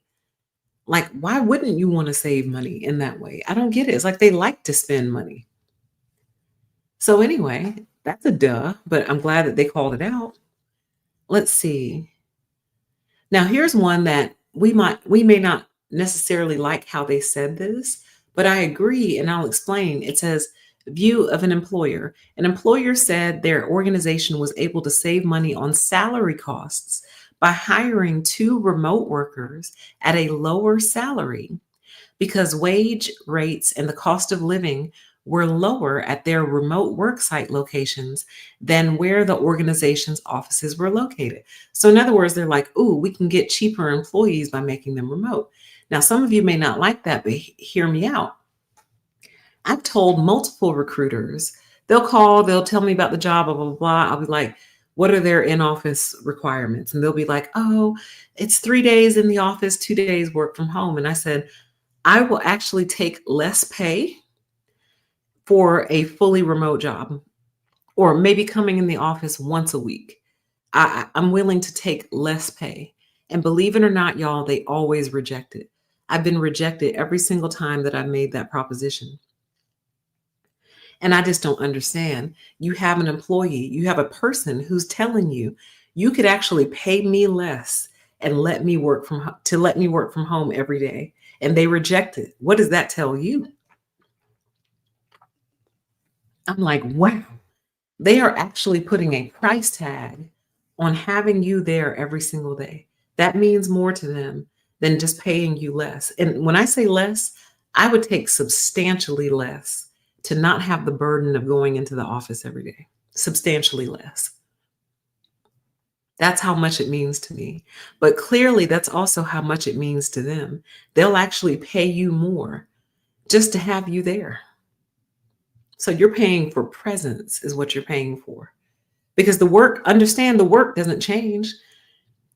Speaker 1: Like, why wouldn't you want to save money in that way? I don't get it. It's like they like to spend money. So anyway, that's a duh, but I'm glad that they called it out. Let's see. Now, here's one that we may not necessarily like how they said this, but I agree and I'll explain. It says, view of an employer. An employer said their organization was able to save money on salary costs by hiring 2 remote workers at a lower salary. because wage rates and the cost of living were lower at their remote work site locations than where the organization's offices were located. So, in other words, they're like, ooh, we can get cheaper employees by making them remote. Now, some of you may not like that, but hear me out. I've told multiple recruiters, they'll call, they'll tell me about the job, blah, blah, blah. I'll be like, what are their in office requirements? And they'll be like, oh, it's 3 days in the office, 2 days work from home. And I said, I will actually take less pay for a fully remote job, or maybe coming in the office once a week. I'm willing to take less pay. And believe it or not, y'all, they always reject it. I've been rejected every single time that I've made that proposition. And I just don't understand. You have an employee, you have a person who's telling you, you could actually pay me less and let me work from home every day. And they reject it. What does that tell you? I'm like, wow, they are actually putting a price tag on having you there every single day. That means more to them than just paying you less. And when I say less, I would take substantially less to not have the burden of going into the office every day. Substantially less. That's how much it means to me. But clearly, that's also how much it means to them. They'll actually pay you more just to have you there. So you're paying for presence, is what you're paying for. Because understand the work doesn't change.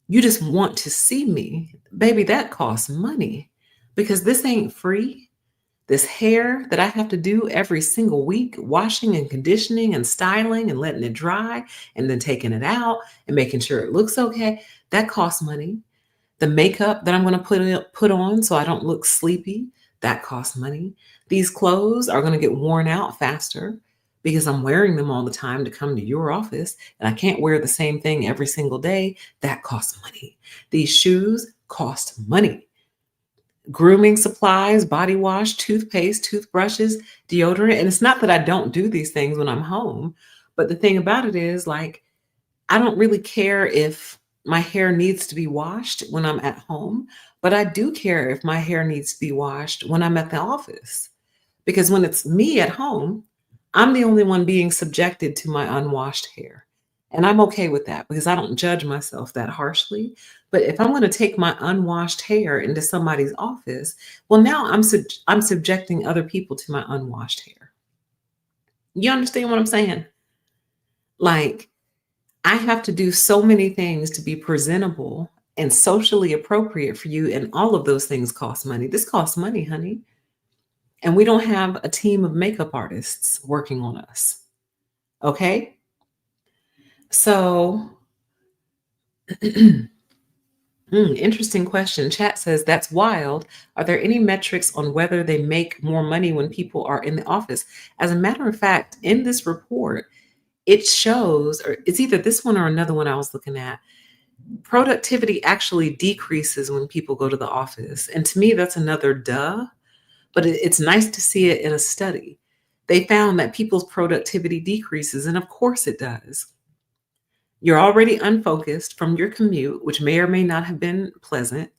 Speaker 1: You just want to see me. Baby, that costs money because this ain't free. This hair that I have to do every single week, washing and conditioning and styling and letting it dry and then taking it out and making sure it looks okay, that costs money. The makeup that I'm going to put on so I don't look sleepy, that costs money. These clothes are going to get worn out faster because I'm wearing them all the time to come to your office and I can't wear the same thing every single day. That costs money. These shoes cost money. Grooming supplies, body wash, toothpaste, toothbrushes, deodorant. And it's not that I don't do these things when I'm home, but the thing about it is, like, I don't really care if my hair needs to be washed when I'm at home, but I do care if my hair needs to be washed when I'm at the office. Because when it's me at home, I'm the only one being subjected to my unwashed hair. And I'm okay with that because I don't judge myself that harshly. But if I'm going to take my unwashed hair into somebody's office, well, now I'm subjecting other people to my unwashed hair. You understand what I'm saying? Like, I have to do so many things to be presentable and socially appropriate for you. And all of those things cost money. This costs money, honey. And we don't have a team of makeup artists working on us. Okay? So, interesting question. Chat says, that's wild. Are there any metrics on whether they make more money when people are in the office? As a matter of fact, in this report, it shows, or it's either this one or another one I was looking at, productivity actually decreases when people go to the office. And to me, that's another duh, but it's nice to see it in a study. They found that people's productivity decreases, and of course it does. You're already unfocused from your commute, which may or may not have been pleasant.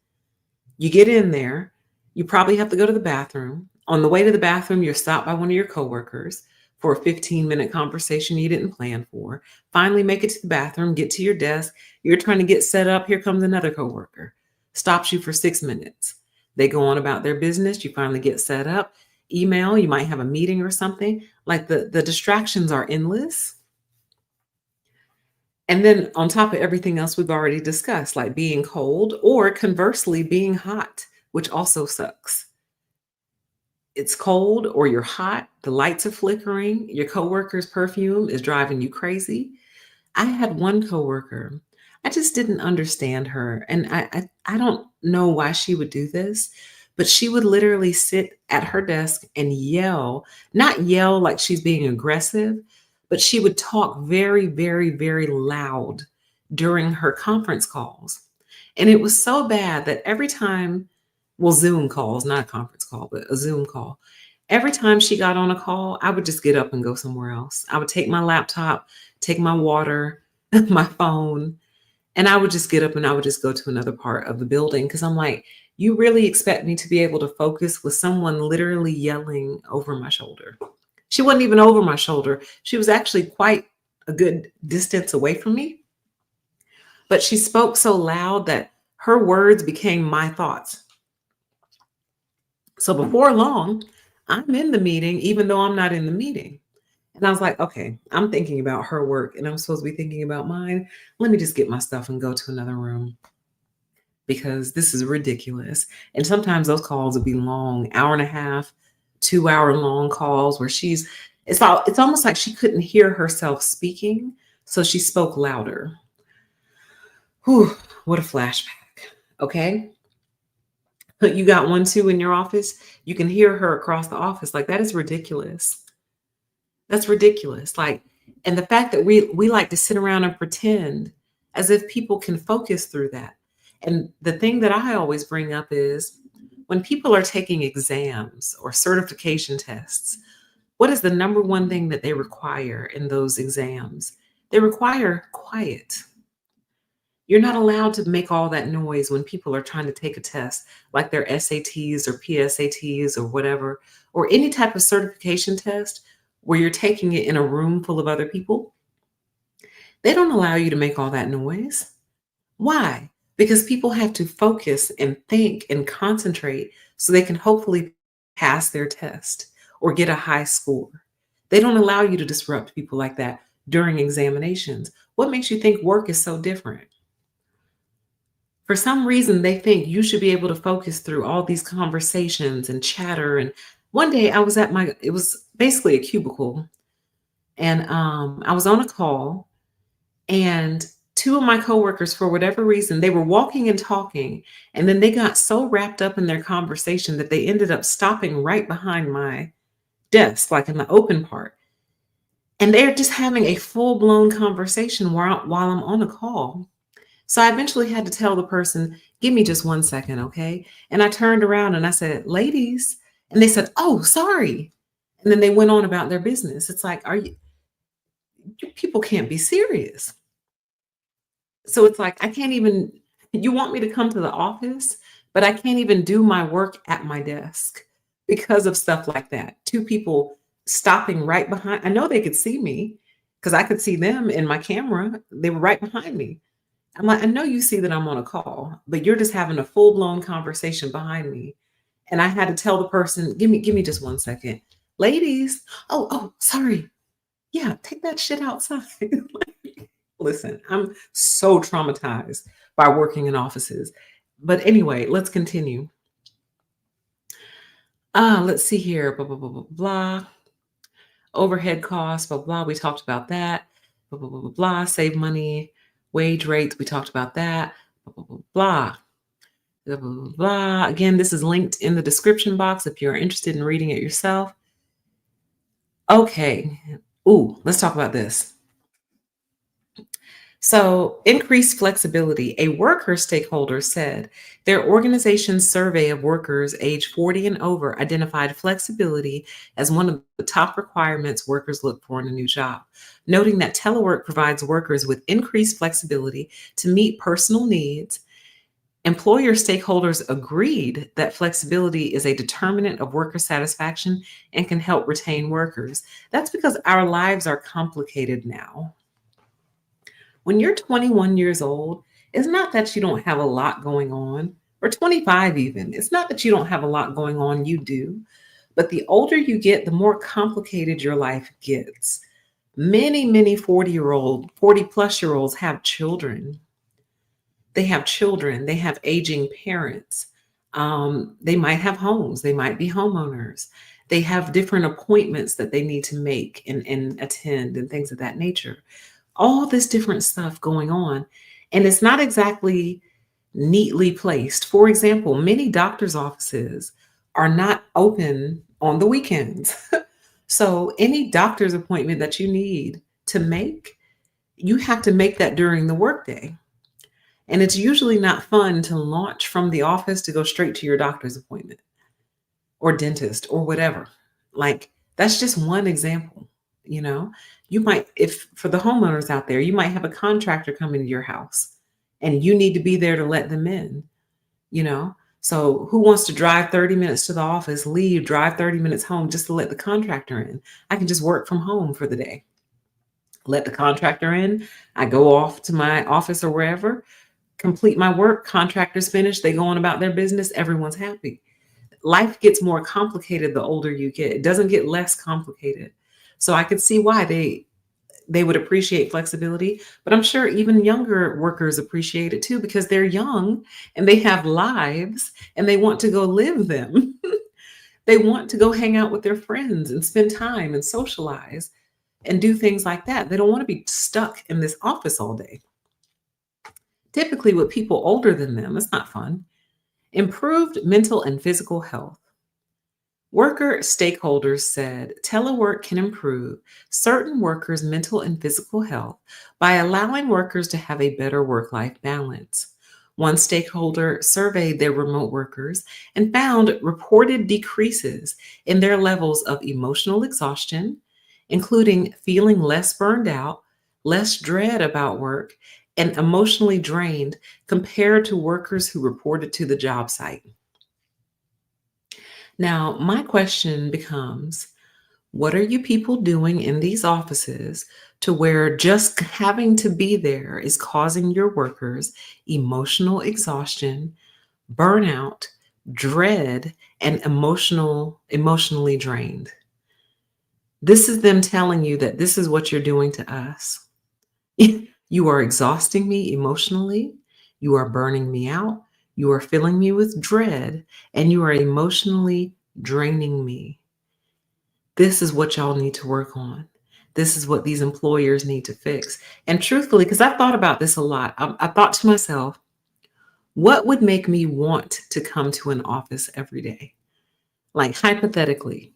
Speaker 1: You get in there, you probably have to go to the bathroom. On the way to the bathroom, you're stopped by one of your coworkers for a 15-minute conversation you didn't plan for. Finally make it to the bathroom, get to your desk. You're trying to get set up. Here comes another coworker, stops you for 6 minutes. They go on about their business. You finally get set up. Email, you might have a meeting or something. Like the distractions are endless. And then on top of everything else we've already discussed, like being cold or conversely being hot, which also sucks. It's cold or you're hot, the lights are flickering, your coworker's perfume is driving you crazy. I had one coworker, I just didn't understand her. And I don't know why she would do this, but she would literally sit at her desk and yell, not yell like she's being aggressive, but she would talk very, very, very loud during her conference calls. And it was so bad that every time, well, Zoom calls, not a conference call, but a Zoom call. Every time she got on a call, I would just get up and go somewhere else. I would take my laptop, take my water, my phone, and I would just get up and I would just go to another part of the building because I'm like, You really expect me to be able to focus with someone literally yelling over my shoulder? She wasn't even over my shoulder. She was actually quite a good distance away from me, but she spoke so loud that her words became my thoughts. So before long, I'm in the meeting, even though I'm not in the meeting. And I was like, okay, I'm thinking about her work and I'm supposed to be thinking about mine. Let me just get my stuff and go to another room because this is ridiculous. And sometimes those calls would be long, hour and a half, 2 hour long calls where it's almost like she couldn't hear herself speaking. So she spoke louder. Whew, what a flashback. Okay. But you got one too in your office. You can hear her across the office. Like that is ridiculous. That's ridiculous. Like, and the fact that we like to sit around and pretend as if people can focus through that. And the thing that I always bring up is when people are taking exams or certification tests, what is the number one thing that they require in those exams? They require quiet. You're not allowed to make all that noise when people are trying to take a test, like their SATs or PSATs or whatever, or any type of certification test where you're taking it in a room full of other people. They don't allow you to make all that noise. Why? Because people have to focus and think and concentrate so they can hopefully pass their test or get a high score. They don't allow you to disrupt people like that during examinations. What makes you think work is so different? For some reason, they think you should be able to focus through all these conversations and chatter. And one day I was it was basically a cubicle, and I was on a call, and two of my coworkers, for whatever reason, they were walking and talking, and then they got so wrapped up in their conversation that they ended up stopping right behind my desk, like in the open part. And they're just having a full blown conversation while I'm on a call. So I eventually had to tell the person, give me just 1 second, okay? And I turned around and I said, ladies. And they said, oh, sorry. And then they went on about their business. It's like, you people can't be serious. So it's like, I can't even, you want me to come to the office, but I can't even do my work at my desk because of stuff like that. Two people stopping right behind. I know they could see me because I could see them in my camera. They were right behind me. I'm like, I know you see that I'm on a call, but you're just having a full blown conversation behind me. And I had to tell the person, give me just 1 second. Ladies, oh, sorry. Yeah, take that shit outside. Listen, I'm so traumatized by working in offices. But anyway, let's continue. Let's see here. Blah, blah, blah, blah, blah. Overhead costs, blah, blah. We talked about that. Blah, blah, blah, blah, blah. Save money. Wage rates, we talked about that. Blah, blah, blah, blah. Blah, blah, blah. Again, this is linked in the description box if you're interested in reading it yourself. Okay. Ooh, let's talk about this. So, increased flexibility. A worker stakeholder said their organization's survey of workers age 40 and over identified flexibility as one of the top requirements workers look for in a new job, noting that telework provides workers with increased flexibility to meet personal needs. Employer stakeholders agreed that flexibility is a determinant of worker satisfaction and can help retain workers. That's because our lives are complicated now. When you're 21 years old, it's not that you don't have a lot going on, or 25 even. It's not that you don't have a lot going on, you do. But the older you get, the more complicated your life gets. Many 40 plus year olds have children. They have children, they have aging parents. They might have homes, they might be homeowners. They have different appointments that they need to make and attend and things of that nature. All this different stuff going on. And it's not exactly neatly placed. For example, many doctor's offices are not open on the weekends. So any doctor's appointment that you need to make, you have to make that during the workday. And it's usually not fun to launch from the office to go straight to your doctor's appointment or dentist or whatever. Like, that's just one example. You know, you might, if for the homeowners out there, you might have a contractor come into your house and you need to be there to let them in, you know. So who wants to drive 30 minutes to the office, leave, drive 30 minutes home just to let the contractor in? I can just work from home for the day. Let the contractor in. I go off to my office or wherever, complete my work, contractors finish, they go on about their business, everyone's happy. Life gets more complicated the older you get. It doesn't get less complicated. So I could see why they would appreciate flexibility, but I'm sure even younger workers appreciate it too because they're young and they have lives and they want to go live them. They want to go hang out with their friends and spend time and socialize and do things like that. They don't want to be stuck in this office all day. Typically, with people older than them, it's not fun. Improved mental and physical health. Worker stakeholders said telework can improve certain workers' mental and physical health by allowing workers to have a better work life balance. One stakeholder surveyed their remote workers and found reported decreases in their levels of emotional exhaustion, including feeling less burned out, less dread about work, and emotionally drained compared to workers who reported to the job site. Now, my question becomes, what are you people doing in these offices to where just having to be there is causing your workers emotional exhaustion, burnout, dread, and emotionally drained? This is them telling you that this is what you're doing to us. You are exhausting me emotionally. You are burning me out. You are filling me with dread, and you are emotionally draining me. This is what y'all need to work on. This is what these employers need to fix. And truthfully, because I've thought about this a lot, I thought to myself, what would make me want to come to an office every day? Like hypothetically,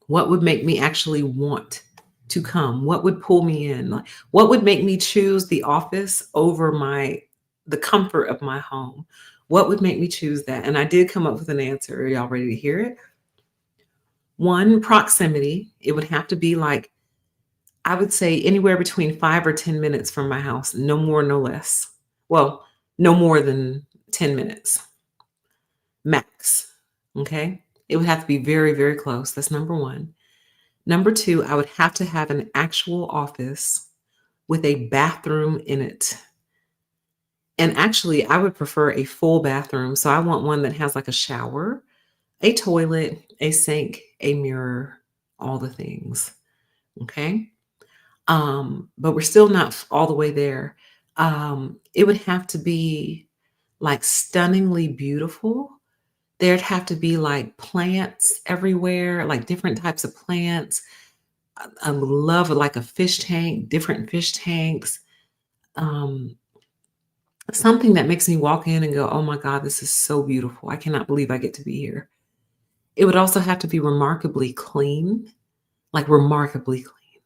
Speaker 1: what would make me actually want to come? What would pull me in? Like, what would make me choose the office over the comfort of my home? What would make me choose that? And I did come up with an answer. Are y'all ready to hear it? One, proximity. It would have to be like, I would say anywhere between 5 or 10 minutes from my house, no more, no less. Well, no more than 10 minutes max. Okay. It would have to be very, very close. That's number one. Number two, I would have to have an actual office with a bathroom in it. And actually, I would prefer a full bathroom. So I want one that has like a shower, a toilet, a sink, a mirror, all the things. Okay. But we're still not all the way there. It would have to be like stunningly beautiful. There'd have to be like plants everywhere, like different types of plants. I would love like a fish tank, different fish tanks. Um, Something that makes me walk in and go, oh my God, this is so beautiful. I cannot believe I get to be here. It would also have to be remarkably clean, like remarkably clean,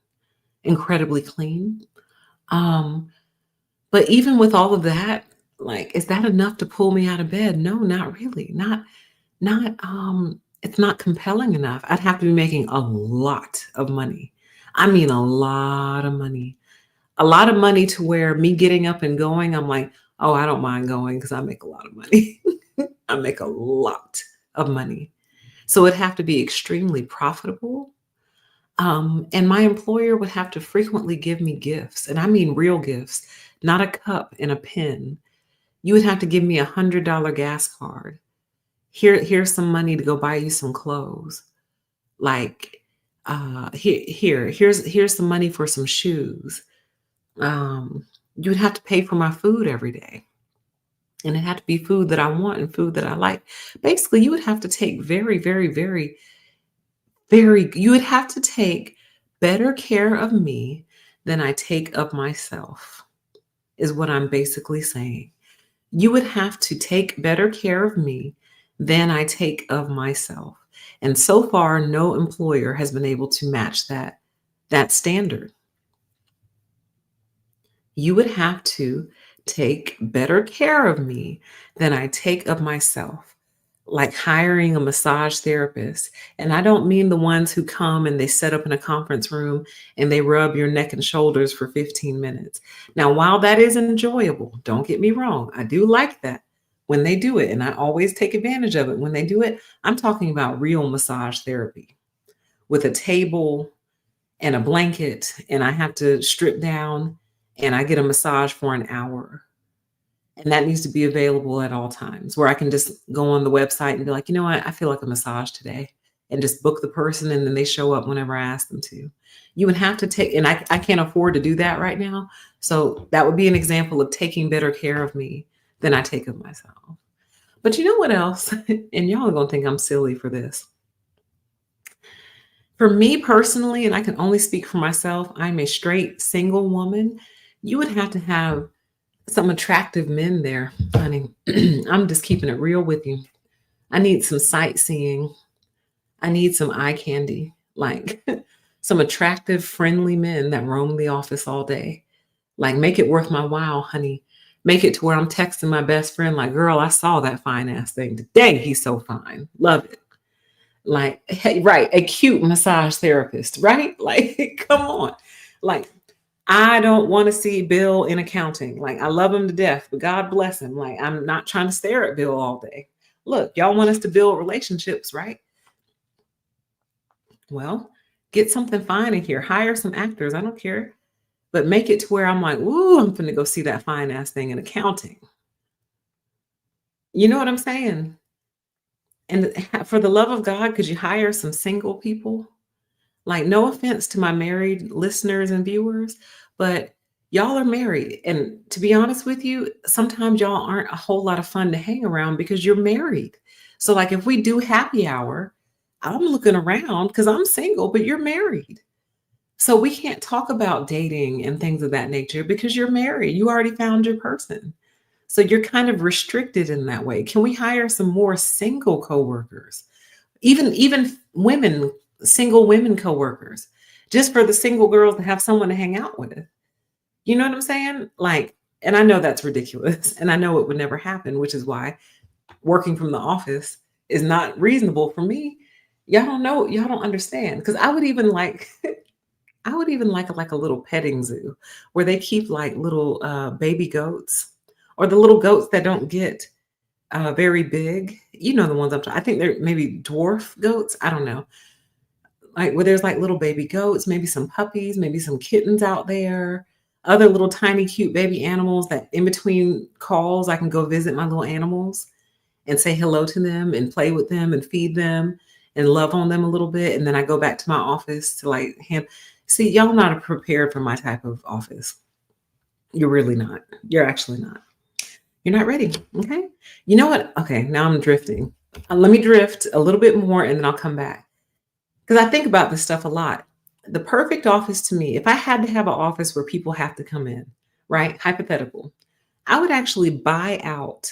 Speaker 1: incredibly clean. Um, but even with all of that, like, is that enough to pull me out of bed? No, not really. It's not compelling enough. I'd have to be making a lot of money. I mean, a lot of money. A lot of money to where me getting up and going, I'm like, oh, I don't mind going because I make a lot of money. I make a lot of money. So it'd have to be extremely profitable. And my employer would have to frequently give me gifts, and I mean real gifts, not a cup and a pen. You would have to give me $100 gas card. Here's some money to go buy you some clothes. Like, here's some money for some shoes. You would have to pay for my food every day. And it had to be food that I want and food that I like. Basically, you would have to take very, very, very, you would have to take better care of me than I take of myself, is what I'm basically saying. You would have to take better care of me than I take of myself. And so far, no employer has been able to match that standard. You would have to take better care of me than I take of myself, like hiring a massage therapist. And I don't mean the ones who come and they set up in a conference room and they rub your neck and shoulders for 15 minutes. Now, while that is enjoyable, don't get me wrong, I do like that. when they do it, and I always take advantage of it when they do it, I'm talking about real massage therapy with a table and a blanket, and I have to strip down and I get a massage for an hour. And that needs to be available at all times where I can just go on the website and be like, you know what, I feel like a massage today, and just book the person and then they show up whenever I ask them to. You would have to take, and I can't afford to do that right now. So that would be an example of taking better care of me than I take of myself. But you know what else? And y'all are going to think I'm silly for this. For me personally, and I can only speak for myself, I'm a straight single woman. You would have to have some attractive men there, honey. I'm just keeping it real with you. I need some sightseeing. I need some eye candy, like some attractive, friendly men that roam the office all day. Like, make it worth my while, honey. Make it to where I'm texting my best friend, like, girl, I saw that fine ass thing today. He's so fine. Love it. Like, hey, right, a cute massage therapist, right? Like, come on. Like, I don't want to see Bill in accounting. Like, I love him to death, but God bless him. Like, I'm not trying to stare at Bill all day. Look, y'all want us to build relationships, right? Well, get something fine in here. Hire some actors. I don't care. But make it to where I'm like, ooh, I'm finna go see that fine ass thing in accounting. You know what I'm saying? And for the love of God, could you hire some single people? Like, no offense to my married listeners and viewers, but y'all are married. And to be honest with you, sometimes y'all aren't a whole lot of fun to hang around because you're married. So, like, if we do happy hour, I'm looking around because I'm single, but you're married. So we can't talk about dating and things of that nature because you're married. You already found your person. So you're kind of restricted in that way. Can we hire some more single coworkers? Even women, single women coworkers, just for the single girls to have someone to hang out with. You know what I'm saying? Like, and I know that's ridiculous, and I know it would never happen, which is why working from the office is not reasonable for me. Y'all don't know, y'all don't understand. Because I would even like, I would even like a little petting zoo where they keep like little baby goats, or the little goats that don't get very big. You know the ones I think they're maybe dwarf goats. I don't know. Like, where there's like little baby goats, maybe some puppies, maybe some kittens out there, other little tiny cute baby animals that in between calls I can go visit my little animals and say hello to them and play with them and feed them and love on them a little bit. And then I go back to my office to like hand. See, y'all not prepared for my type of office. You're really not. You're actually not. You're not ready. Okay. You know what? Okay. Now I'm drifting. Let me drift a little bit more and then I'll come back. Because I think about this stuff a lot. The perfect office to me, if I had to have an office where people have to come in, right? Hypothetical, I would actually buy out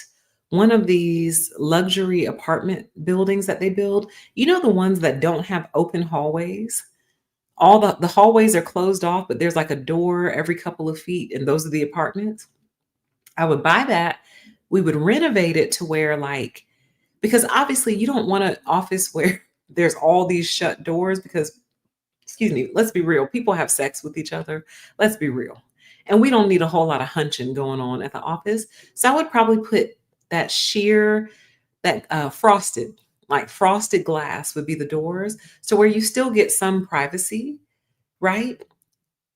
Speaker 1: one of these luxury apartment buildings that they build. You know, the ones that don't have open hallways? All the hallways are closed off, but there's like a door every couple of feet, and those are the apartments. I would buy that. We would renovate it to where, like, because obviously you don't want an office where there's all these shut doors because, excuse me, let's be real. People have sex with each other. Let's be real. And we don't need a whole lot of hunching going on at the office. So I would probably put that sheer, that frosted, like frosted glass would be the doors. So where you still get some privacy, right?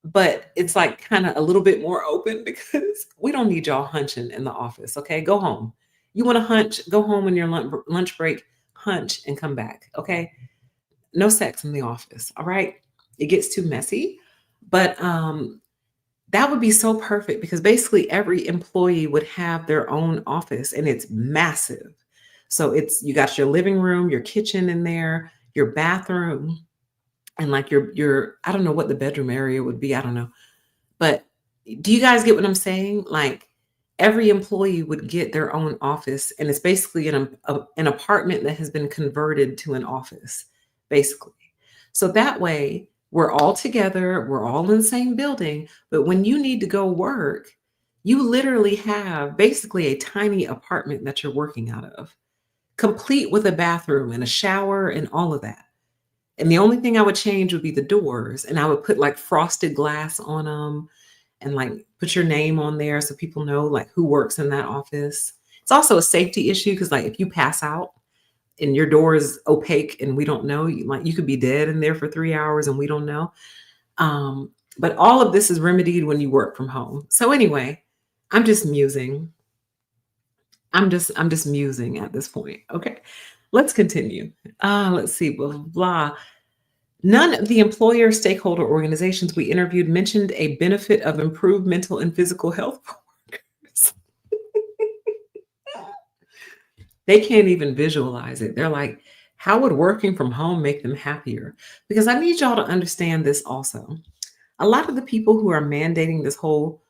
Speaker 1: But it's like kind of a little bit more open because we don't need y'all hunching in the office. Okay. Go home. You want to hunch, go home in your lunch break, hunch and come back. Okay. No sex in the office. All right. It gets too messy. But that would be so perfect because basically every employee would have their own office and it's massive. So it's, you got your living room, your kitchen in there, your bathroom, and like your I don't know what the bedroom area would be. I don't know. But do you guys get what I'm saying? Like, every employee would get their own office and it's basically an apartment that has been converted to an office, basically. So that way we're all together, we're all in the same building, but when you need to go work, you literally have basically a tiny apartment that you're working out of, complete with a bathroom and a shower and all of that. And the only thing I would change would be the doors, and I would put like frosted glass on them and like put your name on there so people know like who works in that office. It's also a safety issue because, like, if you pass out and your door is opaque and we don't know, you could be dead in there for 3 hours and we don't know. But all of this is remedied when you work from home. So anyway, I'm just musing. I'm just musing at this point. Okay. Let's continue. Let's see, blah, blah, blah. None of the employer stakeholder organizations we interviewed mentioned a benefit of improved mental and physical health for workers. They can't even visualize it. They're like, how would working from home make them happier? Because I need y'all to understand this also. A lot of the people who are mandating this whole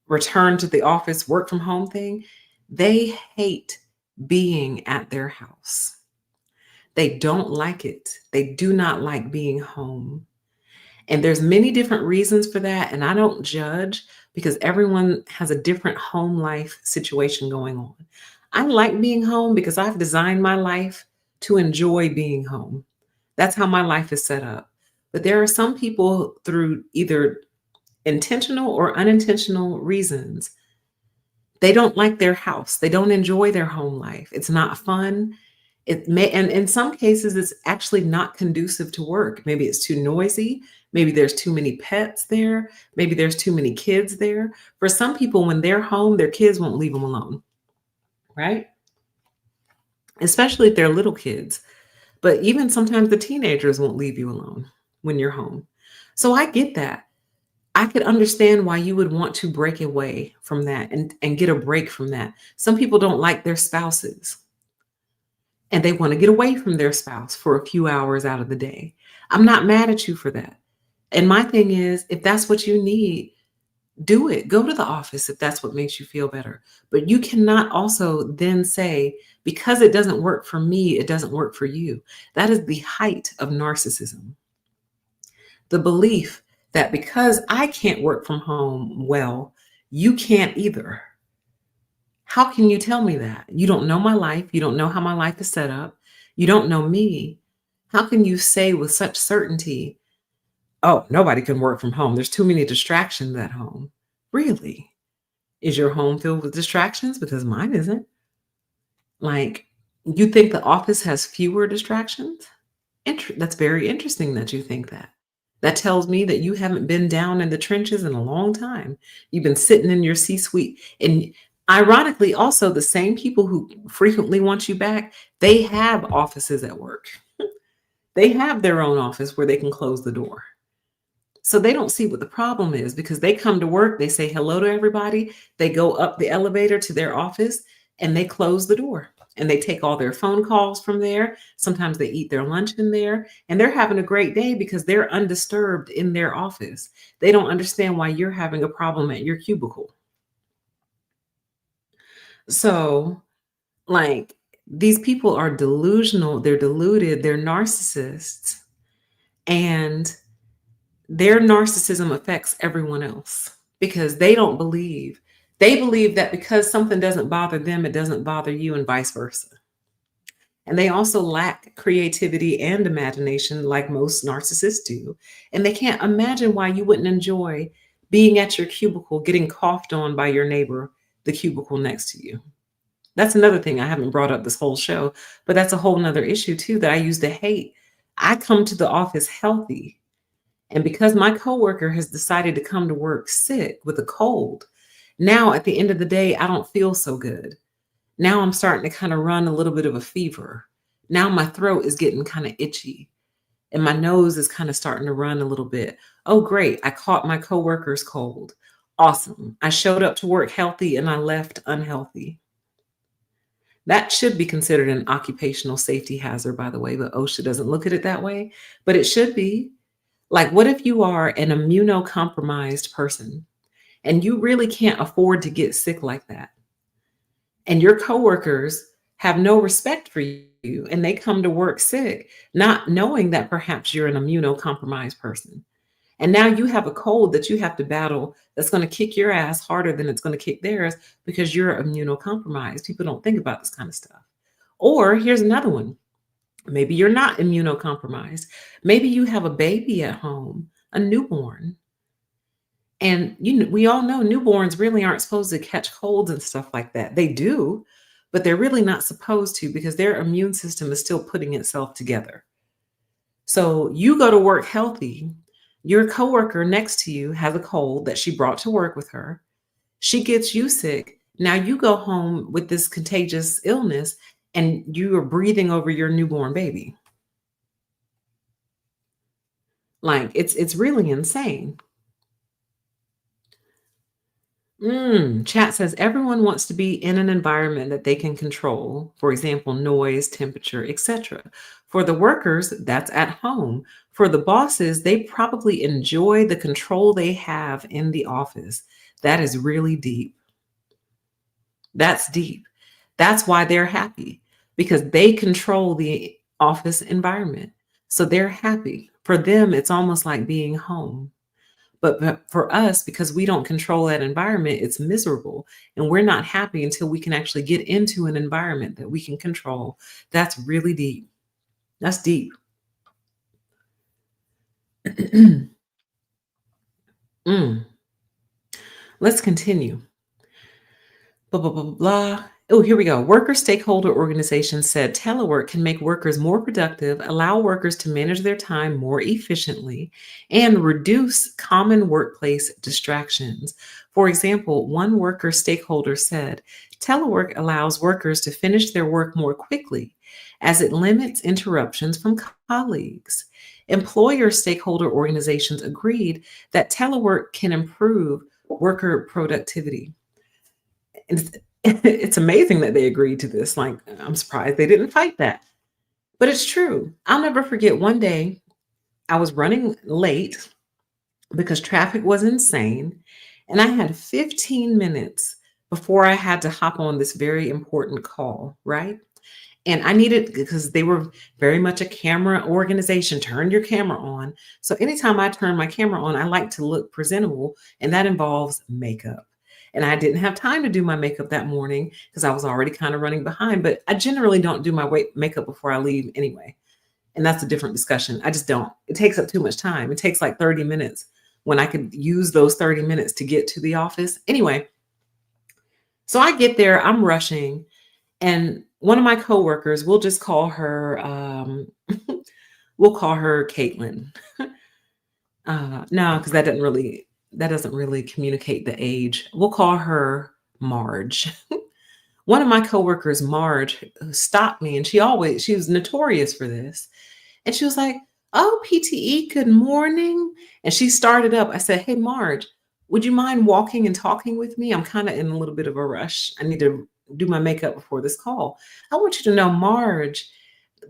Speaker 1: return to the office, work from home thing, they hate being at their house. They don't like it. They do not like being home. And there's many different reasons for that. And I don't judge because everyone has a different home life situation going on. I like being home because I've designed my life to enjoy being home. That's how my life is set up. But there are some people through either intentional or unintentional reasons, they don't like their house. They don't enjoy their home life. It's not fun. It may, and in some cases, it's actually not conducive to work. Maybe it's too noisy. Maybe there's too many pets there. Maybe there's too many kids there. For some people, when they're home, their kids won't leave them alone, right? Especially if they're little kids. But even sometimes the teenagers won't leave you alone when you're home. So I get that. I could understand why you would want to break away from that and get a break from that. Some people don't like their spouses and they want to get away from their spouse for a few hours out of the day. I'm not mad at you for that. And my thing is, if that's what you need, do it. Go to the office if that's what makes you feel better. But you cannot also then say, because it doesn't work for me, it doesn't work for you. That is the height of narcissism. The belief that because I can't work from home well, you can't either. How can you tell me that? You don't know my life. You don't know how my life is set up. You don't know me. How can you say with such certainty, oh, nobody can work from home? There's too many distractions at home. Really? Is your home filled with distractions? Because mine isn't. Like, you think the office has fewer distractions? That's very interesting that you think that. That tells me that you haven't been down in the trenches in a long time. You've been sitting in your C-suite. And ironically, also, the same people who frequently want you back, they have offices at work. They have their own office where they can close the door. So they don't see what the problem is because they come to work, they say hello to everybody, they go up the elevator to their office, and they close the door. And they take all their phone calls from there. Sometimes they eat their lunch in there, and they're having a great day because they're undisturbed in their office. They don't understand why you're having a problem at your cubicle. So, like, these people are delusional, they're deluded, they're narcissists, and their narcissism affects everyone else because they believe that because something doesn't bother them, it doesn't bother you, and vice versa. And they also lack creativity and imagination, like most narcissists do. And they can't imagine why you wouldn't enjoy being at your cubicle, getting coughed on by your neighbor, the cubicle next to you. That's another thing I haven't brought up this whole show, but that's a whole nother issue too that I used to hate. I come to the office healthy. And because my coworker has decided to come to work sick with a cold, now at the end of the day, I don't feel so good. Now I'm starting to kind of run a little bit of a fever. Now my throat is getting kind of itchy and my nose is kind of starting to run a little bit. Oh, great. I caught my coworker's cold. Awesome. I showed up to work healthy and I left unhealthy. That should be considered an occupational safety hazard, by the way, but OSHA doesn't look at it that way, but it should be. Like, what if you are an immunocompromised person and you really can't afford to get sick like that? And your coworkers have no respect for you and they come to work sick, not knowing that perhaps you're an immunocompromised person. And now you have a cold that you have to battle that's going to kick your ass harder than it's going to kick theirs because you're immunocompromised. People don't think about this kind of stuff. Or here's another one. Maybe you're not immunocompromised. Maybe you have a baby at home, a newborn. And we all know newborns really aren't supposed to catch colds and stuff like that. They do, but they're really not supposed to because their immune system is still putting itself together. So you go to work healthy, your coworker next to you has a cold that she brought to work with her. She gets you sick. Now you go home with this contagious illness and you are breathing over your newborn baby. Like it's really insane. Chat says everyone wants to be in an environment that they can control, for example, noise, temperature, etc. For the workers, that's at home. For the bosses, they probably enjoy the control they have in the office. That is really deep. That's deep. That's why they're happy because they control the office environment. So they're happy. For them, it's almost like being home. But for us, because we don't control that environment, it's miserable. And we're not happy until we can actually get into an environment that we can control. That's really deep. That's deep. Mm. Let's continue. Blah, blah, blah, blah, blah. Oh, here we go. Worker stakeholder organizations said telework can make workers more productive, allow workers to manage their time more efficiently, and reduce common workplace distractions. For example, one worker stakeholder said telework allows workers to finish their work more quickly as it limits interruptions from colleagues. Employer stakeholder organizations agreed that telework can improve worker productivity. And it's amazing that they agreed to this. Like, I'm surprised they didn't fight that. But it's true. I'll never forget one day I was running late because traffic was insane. And I had 15 minutes before I had to hop on this very important call, right? And I needed, because they were very much a camera organization, turn your camera on. So anytime I turn my camera on, I like to look presentable, and that involves makeup. And I didn't have time to do my makeup that morning because I was already kind of running behind. But I generally don't do my makeup before I leave anyway. And that's a different discussion. I just don't. It takes up too much time. It takes like 30 minutes when I could use those 30 minutes to get to the office. Anyway, so I get there, I'm rushing, and one of my coworkers, we'll just call her, we'll call her Caitlin. No, because that doesn't really communicate the age. We'll call her Marge. One of my coworkers, Marge, stopped me, and she was notorious for this. And she was like, "Oh, PTE, good morning." And she started up. I said, "Hey, Marge, would you mind walking and talking with me? I'm kind of in a little bit of a rush. I need to do my makeup before this call." I want you to know, Marge,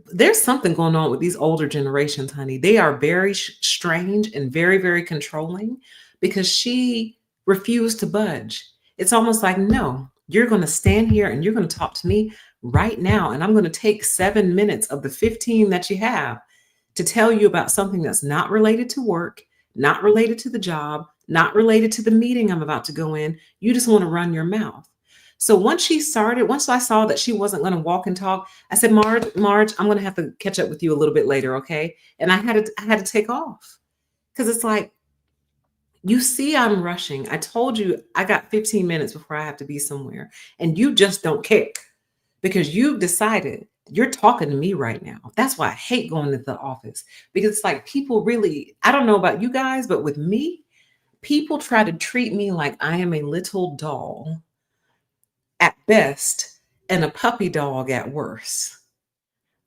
Speaker 1: there's something going on with these older generations, honey. They are very strange and very, very controlling because she refused to budge. It's almost like, no, you're going to stand here and you're going to talk to me right now. And I'm going to take 7 minutes of the 15 that you have to tell you about something that's not related to work, not related to the job, not related to the meeting I'm about to go in. You just want to run your mouth. So once I saw that she wasn't going to walk and talk, I said, Marge, I'm going to have to catch up with you a little bit later, okay? And I had to take off because it's like, you see, I'm rushing. I told you I got 15 minutes before I have to be somewhere, and you just don't care because you've decided you're talking to me right now. That's why I hate going to the office, because it's like people really, I don't know about you guys, but with me, people try to treat me like I am a little doll at best and a puppy dog at worst.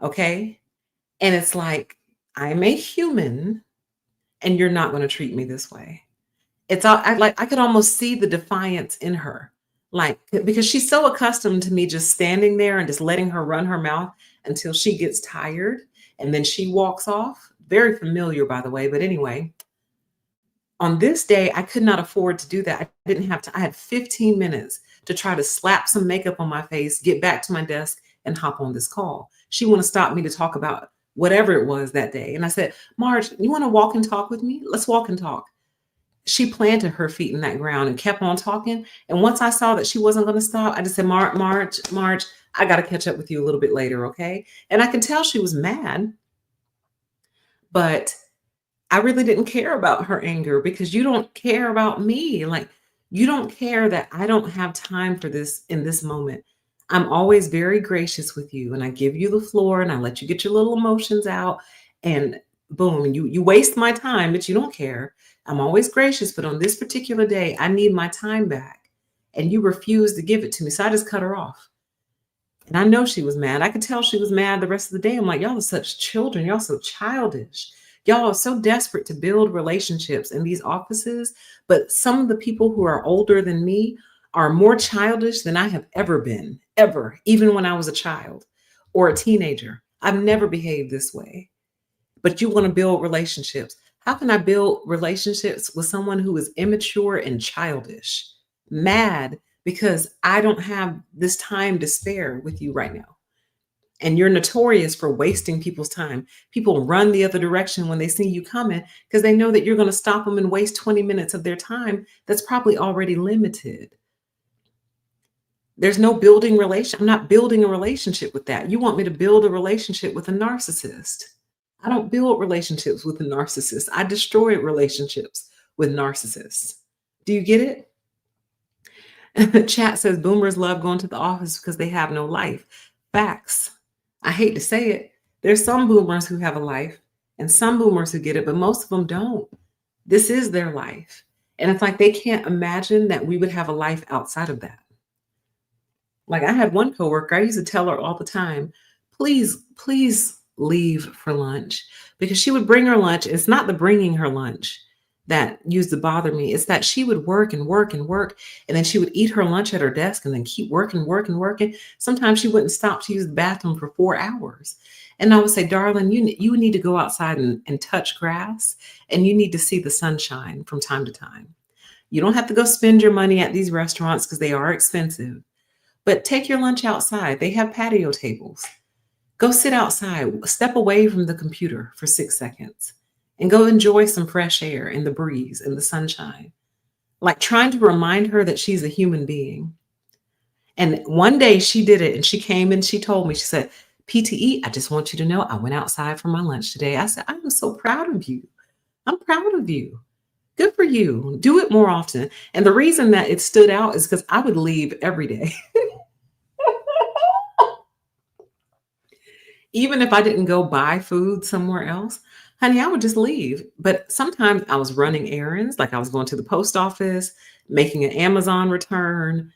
Speaker 1: Okay. And it's like, I'm a human and you're not going to treat me this way. It's all I could almost see the defiance in her. Like, because she's so accustomed to me just standing there and just letting her run her mouth until she gets tired and then she walks off. Very familiar, by the way. But anyway, on this day, I could not afford to do that. I didn't have to. I had 15 minutes to try to slap some makeup on my face, get back to my desk, and hop on this call. She want to stop me to talk about whatever it was that day. And I said, Marge, you want to walk and talk with me? Let's walk and talk. She planted her feet in that ground and kept on talking. And once I saw that she wasn't going to stop, I just said, Marge, I got to catch up with you a little bit later, okay? And I can tell she was mad, but I really didn't care about her anger because you don't care about me. Like, you don't care that I don't have time for this in this moment. I'm always very gracious with you, and I give you the floor and I let you get your little emotions out, and boom, you waste my time, but you don't care. I'm always gracious, but on this particular day, I need my time back. And you refuse to give it to me. So I just cut her off. And I know she was mad. I could tell she was mad the rest of the day. I'm like, y'all are such children. Y'all so childish. Y'all are so desperate to build relationships in these offices. But some of the people who are older than me are more childish than I have ever been, ever, even when I was a child or a teenager. I've never behaved this way. But you want to build relationships. How can I build relationships with someone who is immature and childish? Mad because I don't have this time to spare with you right now. And you're notorious for wasting people's time. People run the other direction when they see you coming because they know that you're going to stop them and waste 20 minutes of their time that's probably already limited. There's no building relation. I'm not building a relationship with that. You want me to build a relationship with a narcissist. I don't build relationships with a narcissist. I destroy relationships with narcissists. Do you get it? The chat says boomers love going to the office because they have no life. Facts. I hate to say it. There's some boomers who have a life and some boomers who get it, but most of them don't. This is their life. And it's like they can't imagine that we would have a life outside of that. Like I had one coworker, I used to tell her all the time, please leave for lunch, because she would bring her lunch. It's not the bringing her lunch that used to bother me. It's that she would work and work and work, and then she would eat her lunch at her desk and then keep working, working, working. Sometimes she wouldn't stop to use the bathroom for 4 hours. And I would say, darling, you need to go outside and touch grass, and you need to see the sunshine from time to time. You don't have to go spend your money at these restaurants because they are expensive, but take your lunch outside. They have patio tables. Go sit outside, step away from the computer for 6 seconds and go enjoy some fresh air and the breeze and the sunshine. Like trying to remind her that she's a human being. And one day she did it, and she came and she told me, she said, PTE, I just want you to know I went outside for my lunch today. I said, I'm so proud of you. I'm proud of you. Good for you. Do it more often. And the reason that it stood out is because I would leave every day. Even if I didn't go buy food somewhere else, honey, I would just leave. But sometimes I was running errands, like I was going to the post office, making an Amazon return,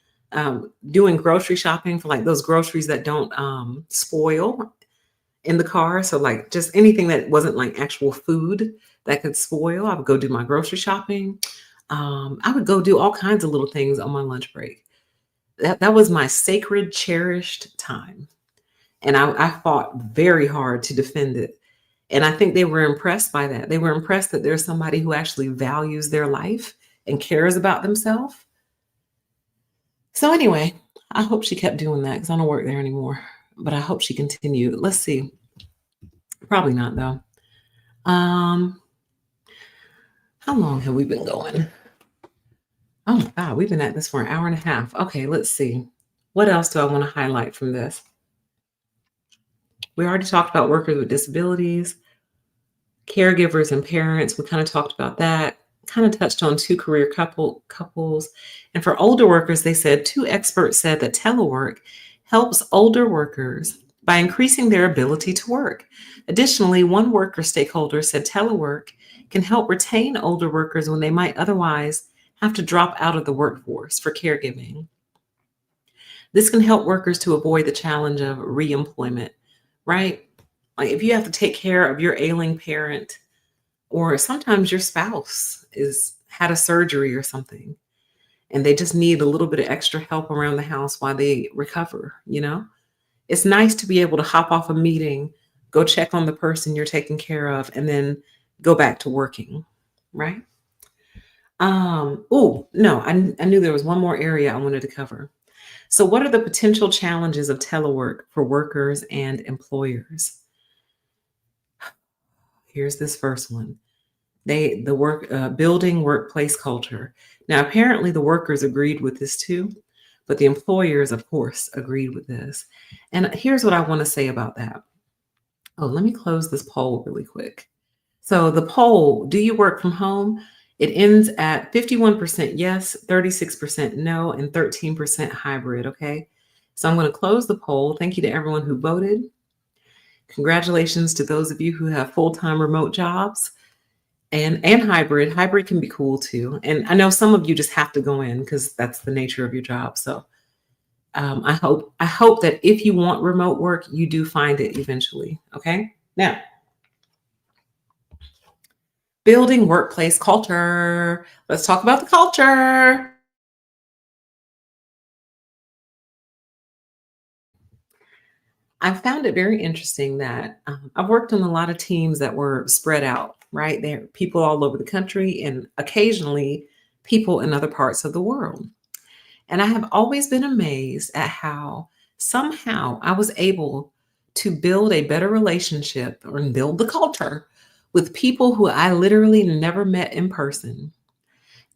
Speaker 1: doing grocery shopping for like those groceries that don't spoil in the car. So like just anything that wasn't like actual food that could spoil, I would go do my grocery shopping. I would go do all kinds of little things on my lunch break. That was my sacred, cherished time. And I fought very hard to defend it. And I think they were impressed by that. They were impressed that there's somebody who actually values their life and cares about themselves. So anyway, I hope she kept doing that because I don't work there anymore. But I hope she continued. Let's see. Probably not though. How long have we been going? Oh my God, we've been at this for an hour and a half. Okay, let's see. What else do I want to highlight from this? We already talked about workers with disabilities, caregivers and parents. We kind of talked about that, kind of touched on two career couples. And for older workers, they said 2 experts said that telework helps older workers by increasing their ability to work. Additionally, one worker stakeholder said telework can help retain older workers when they might otherwise have to drop out of the workforce for caregiving. This can help workers to avoid the challenge of reemployment, right? Like if you have to take care of your ailing parent, or sometimes your spouse had a surgery or something, and they just need a little bit of extra help around the house while they recover, It's nice to be able to hop off a meeting, go check on the person you're taking care of, and then go back to working, right? Oh, no, I knew there was one more area I wanted to cover. So what are the potential challenges of telework for workers and employers? Here's this first one. Building workplace culture. Now, apparently the workers agreed with this too, but the employers, of course, agreed with this. And here's what I want to say about that. Oh, let me close this poll really quick. So the poll, do you work from home? It ends at 51% yes, 36% no, and 13% hybrid, okay? So I'm going to close the poll. Thank you to everyone who voted. Congratulations to those of you who have full-time remote jobs and hybrid. Hybrid can be cool too. And I know some of you just have to go in because that's the nature of your job. So I hope that if you want remote work, you do find it eventually. Okay. Now, building workplace culture. Let's talk about the culture. I found it very interesting that I've worked on a lot of teams that were spread out, right? There are people all over the country and occasionally people in other parts of the world. And I have always been amazed at how somehow I was able to build a better relationship or build the culture with people who I literally never met in person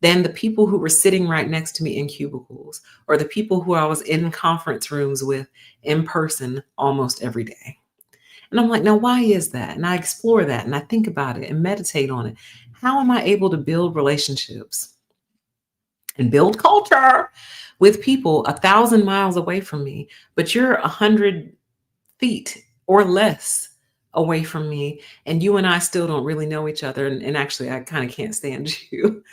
Speaker 1: than the people who were sitting right next to me in cubicles or the people who I was in conference rooms with in person almost every day. And I'm like, now, why is that? And I explore that and I think about it and meditate on it. How am I able to build relationships and build culture with people 1,000 miles away from me, but you're 100 feet or less away from me, and you and I still don't really know each other? And actually, I kind of can't stand you.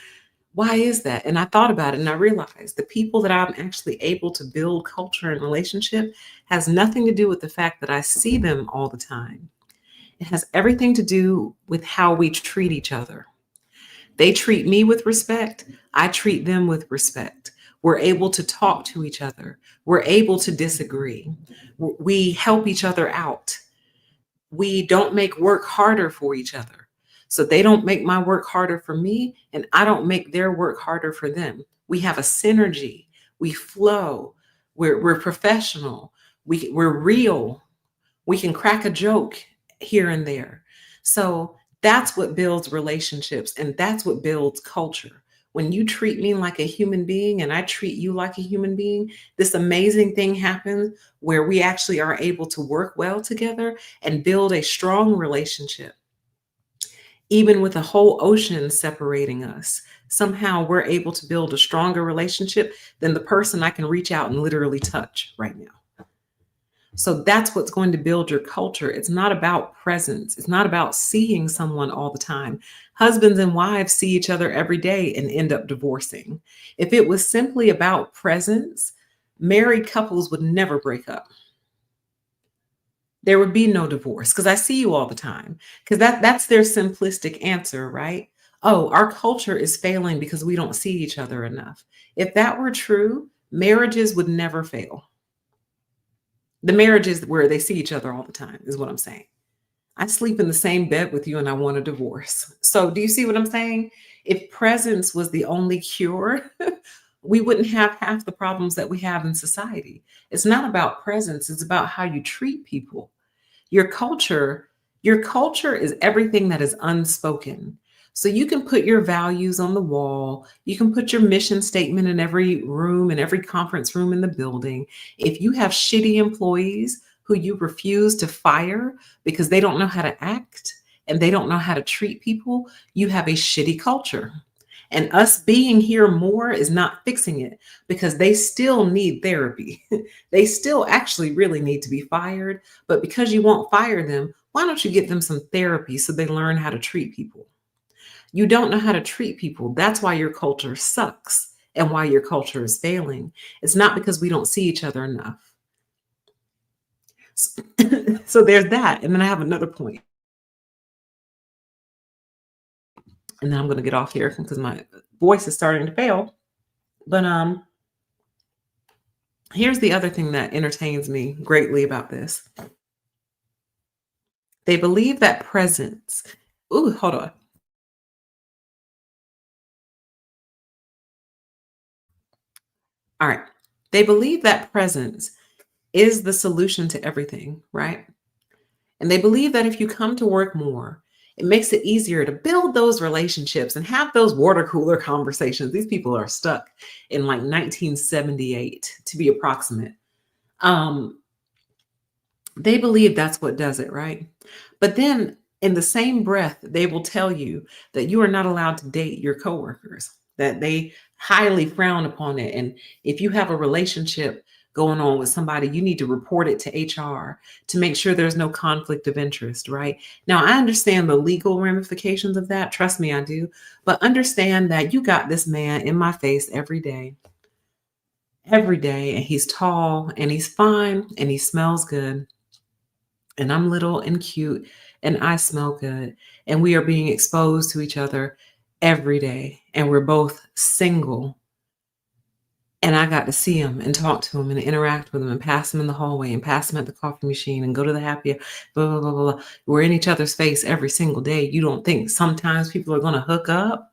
Speaker 1: Why is that? And I thought about it and I realized the people that I'm actually able to build culture and relationship has nothing to do with the fact that I see them all the time. It has everything to do with how we treat each other. They treat me with respect. I treat them with respect. We're able to talk to each other. We're able to disagree. We help each other out. We don't make work harder for each other. So they don't make my work harder for me, and I don't make their work harder for them. We have a synergy. We flow. We're professional. We're real. We can crack a joke here and there. So that's what builds relationships and that's what builds culture. When you treat me like a human being and I treat you like a human being, this amazing thing happens where we actually are able to work well together and build a strong relationship. Even with a whole ocean separating us, somehow we're able to build a stronger relationship than the person I can reach out and literally touch right now. So that's what's going to build your culture. It's not about presence. It's not about seeing someone all the time. Husbands and wives see each other every day and end up divorcing. If it was simply about presence, married couples would never break up. There would be no divorce because I see you all the time. Because that's their simplistic answer, right? Oh, our culture is failing because we don't see each other enough. If that were true, marriages would never fail. The marriages where they see each other all the time is what I'm saying. I sleep in the same bed with you and I want a divorce. So, do you see what I'm saying? If presence was the only cure, we wouldn't have half the problems that we have in society. It's not about presence, it's about how you treat people. Your culture, your culture is everything that is unspoken. So you can put your values on the wall. You can put your mission statement in every room, in every conference room in the building. If you have shitty employees who you refuse to fire because they don't know how to act and they don't know how to treat people, you have a shitty culture. And us being here more is not fixing it because they still need therapy. They still actually really need to be fired. But because you won't fire them, why don't you give them some therapy so they learn how to treat people? You don't know how to treat people. That's why your culture sucks and why your culture is failing. It's not because we don't see each other enough. So, so there's that. And then I have another point. And then I'm going to get off here because my voice is starting to fail. But here's the other thing that entertains me greatly about this. They believe that presence. Ooh, hold on. All right. They believe that presence is the solution to everything, right? And they believe that if you come to work more, it makes it easier to build those relationships and have those water cooler conversations. These people are stuck in like 1978 to be approximate. Um, they believe that's what does it, right? But then in the same breath, they will tell you that you are not allowed to date your coworkers, that they highly frown upon it. And if you have a relationship going on with somebody, you need to report it to HR to make sure there's no conflict of interest, right? Now, I understand the legal ramifications of that. Trust me, I do. But understand that you got this man in my face every day, and he's tall and he's fine and he smells good. And I'm little and cute and I smell good. And we are being exposed to each other every day. And we're both single. And I got to see him and talk to him and interact with him and pass him in the hallway and pass him at the coffee machine and go to the happy hour, blah, blah, blah, blah, blah. We're in each other's face every single day. You don't think sometimes people are going to hook up?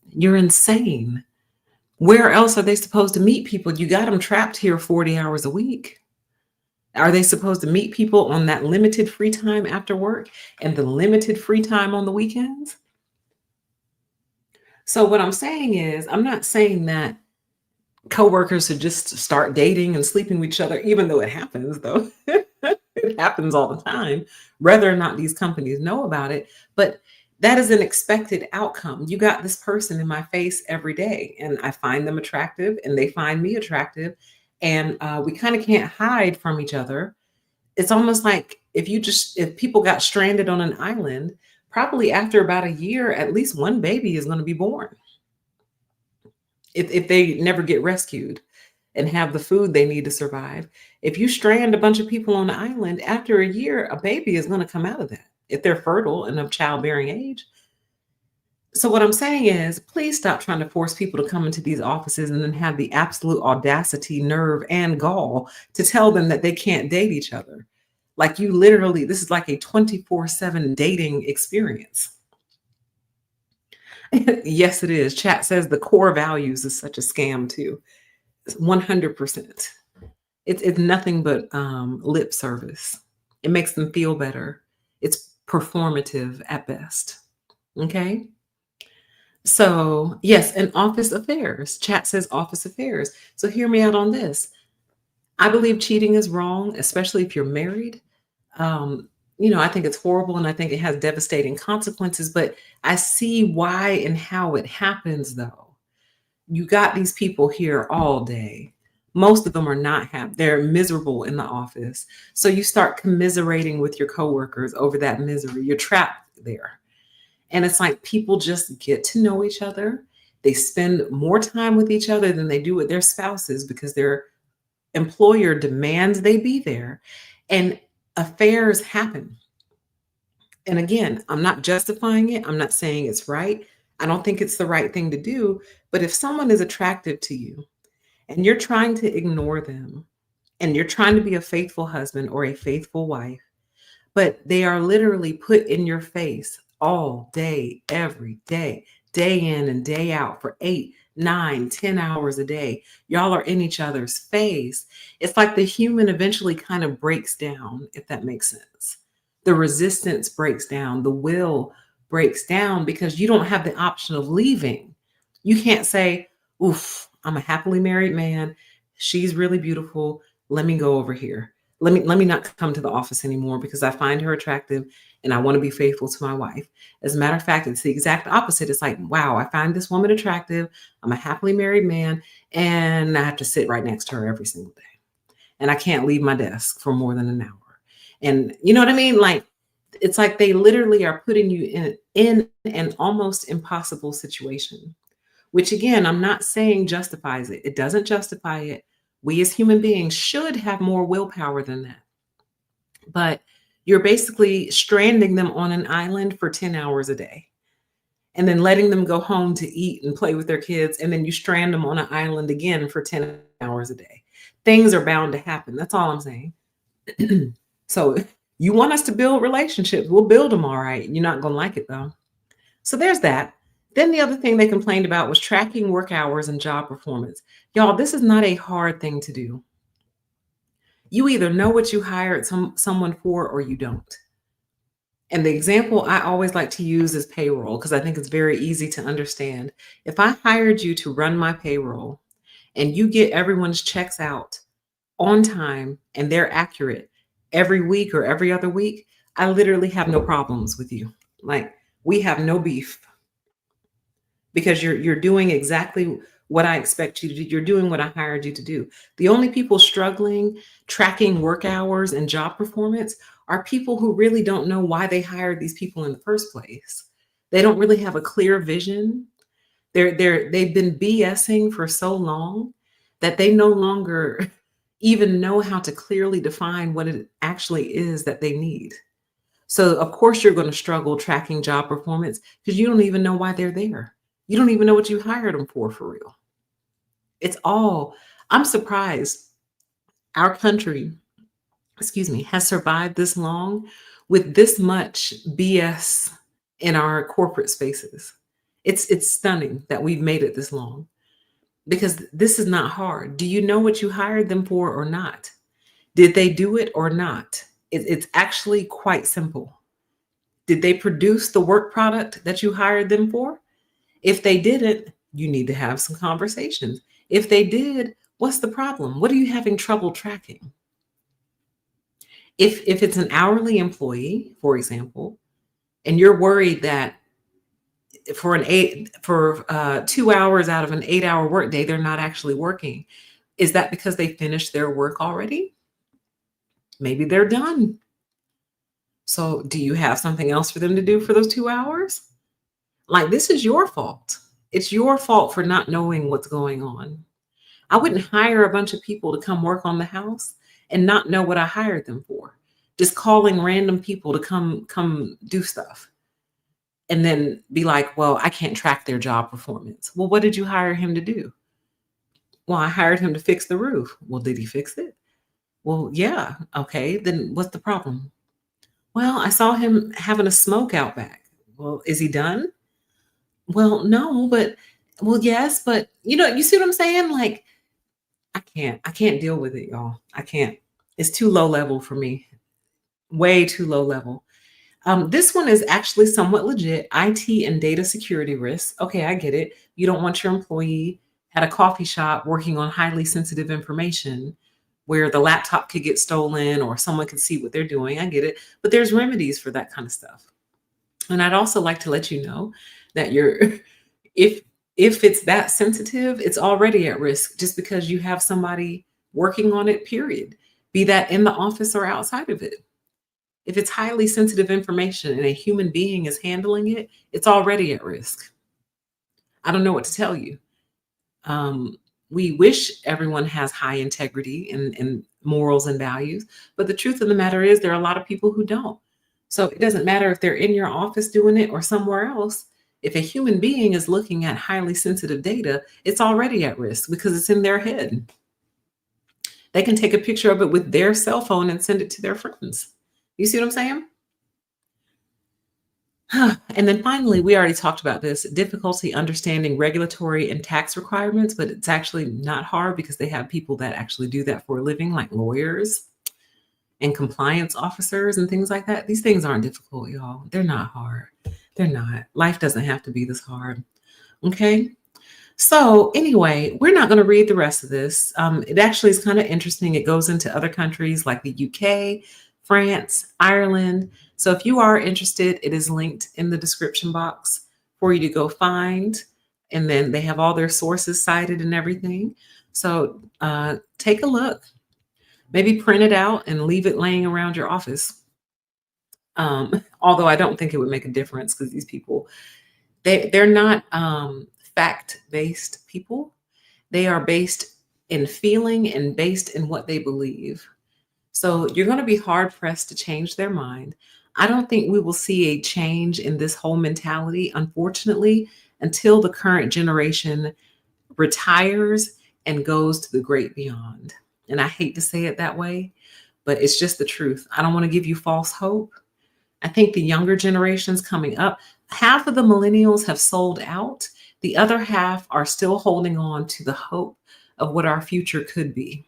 Speaker 1: You're insane. Where else are they supposed to meet people? You got them trapped here 40 hours a week. Are they supposed to meet people on that limited free time after work and the limited free time on the weekends? So what I'm saying is, I'm not saying that coworkers should just start dating and sleeping with each other, even though it happens, though. It happens all the time, whether or not these companies know about it. But that is an expected outcome. You got this person in my face every day, and I find them attractive, and they find me attractive, and we kind of can't hide from each other. It's almost like if people got stranded on an island, probably after about a year, at least one baby is going to be born if they never get rescued and have the food they need to survive. If you strand a bunch of people on the island, after a year, a baby is going to come out of that if they're fertile and of childbearing age. So what I'm saying is, please stop trying to force people to come into these offices and then have the absolute audacity, nerve, and gall to tell them that they can't date each other. Like you literally, this is like a 24/7 dating experience. Yes, it is. Chat says the core values is such a scam too. 100%. It's nothing but lip service. It makes them feel better. It's performative at best. Okay. So yes, and office affairs. Chat says office affairs. So hear me out on this. I believe cheating is wrong, especially if you're married. Um, I think it's horrible and I think it has devastating consequences, but I see why and how it happens though. You got these people here all day. Most of them are not happy. They're miserable in the office. So you start commiserating with your coworkers over that misery. You're trapped there. And it's like people just get to know each other. They spend more time with each other than they do with their spouses because their employer demands they be there. And affairs happen. And again, I'm not justifying it. I'm not saying it's right. I don't think it's the right thing to do. But if someone is attractive to you and you're trying to ignore them and you're trying to be a faithful husband or a faithful wife, but they are literally put in your face all day, every day, day in and day out for 8, 9, 10 hours a day. Y'all are in each other's face. It's like the human eventually kind of breaks down, if that makes sense. The resistance breaks down, the will breaks down because you don't have the option of leaving. You can't say, oof, I'm a happily married man. She's really beautiful. Let me go over here. Let me not come to the office anymore because I find her attractive and I want to be faithful to my wife. As a matter of fact, it's the exact opposite. It's like, wow, I find this woman attractive. I'm a happily married man and I have to sit right next to her every single day. And I can't leave my desk for more than an hour. And you know what I mean? Like, it's like they literally are putting you in an almost impossible situation, which again, I'm not saying justifies it. It doesn't justify it. We as human beings should have more willpower than that. But you're basically stranding them on an island for 10 hours a day and then letting them go home to eat and play with their kids. And then you strand them on an island again for 10 hours a day. Things are bound to happen. That's all I'm saying. So you want us to build relationships, we'll build them all right. You're not going to like it though. So there's that. Then the other thing they complained about was tracking work hours and job performance. Y'all, this is not a hard thing to do. You either know what you hired someone for or you don't. And the example I always like to use is payroll because I think it's very easy to understand. If I hired you to run my payroll and you get everyone's checks out on time and they're accurate every week or every other week, I literally have no problems with you. Like we have no beef because you're doing exactly what I expect you to do. You're doing what I hired you to do. The only people struggling tracking work hours and job performance are people who really don't know why they hired these people in the first place. They don't really have a clear vision. They've been BSing for so long that they no longer even know how to clearly define what it actually is that they need. So of course you're going to struggle tracking job performance because you don't even know why they're there. You don't even know what you hired them for real. It's all, I'm surprised our country, excuse me, has survived this long with this much BS in our corporate spaces. It's stunning that we've made it this long because this is not hard. Do you know what you hired them for or not? Did they do it or not? It's actually quite simple. Did they produce the work product that you hired them for? If they didn't, you need to have some conversations. If they did, what's the problem? What are you having trouble tracking? If it's an hourly employee, for example, and you're worried that for 2 hours out of an 8-hour workday, they're not actually working, is that because they finished their work already? Maybe they're done. So do you have something else for them to do for those 2 hours? Like, this is your fault. It's your fault for not knowing what's going on. I wouldn't hire a bunch of people to come work on the house and not know what I hired them for. Just calling random people to come do stuff. And then be like, well, I can't track their job performance. Well, what did you hire him to do? Well, I hired him to fix the roof. Well, did he fix it? Well, yeah. Okay. Then what's the problem? Well, I saw him having a smoke out back. Well, is he done? Well, no, but well, yes, but you see what I'm saying? Like, I can't deal with it, y'all. I can't. It's too low level for me. Way too low level. This one is actually somewhat legit. IT and data security risks. Okay, I get it. You don't want your employee at a coffee shop working on highly sensitive information where the laptop could get stolen or someone could see what they're doing. I get it. But there's remedies for that kind of stuff. And I'd also like to let you know that you're if if it's that sensitive, it's already at risk just because you have somebody working on it, period. Be that in the office or outside of it. If it's highly sensitive information and a human being is handling it, it's already at risk. I don't know what to tell you. We wish everyone has high integrity and morals and values, but the truth of the matter is there are a lot of people who don't. So it doesn't matter if they're in your office doing it or somewhere else. If a human being is looking at highly sensitive data, it's already at risk because it's in their head. They can take a picture of it with their cell phone and send it to their friends. You see what I'm saying? And then finally, we already talked about this difficulty understanding regulatory and tax requirements, but it's actually not hard because they have people that actually do that for a living, like lawyers and compliance officers and things like that. These things aren't difficult, y'all. They're not hard. They're not. Life doesn't have to be this hard. Okay. So anyway, we're not going to read the rest of this. It actually is kind of interesting. It goes into other countries like the UK, France, Ireland. So if you are interested, it is linked in the description box for you to go find. And then they have all their sources cited and everything. So take a look. Maybe print it out and leave it laying around your office. Although I don't think it would make a difference because these people, they're not fact-based people. They are based in feeling and based in what they believe. So you're going to be hard pressed to change their mind. I don't think we will see a change in this whole mentality, unfortunately, until the current generation retires and goes to the great beyond. And I hate to say it that way, but it's just the truth. I don't want to give you false hope. I think the younger generations coming up, half of the millennials have sold out. The other half are still holding on to the hope of what our future could be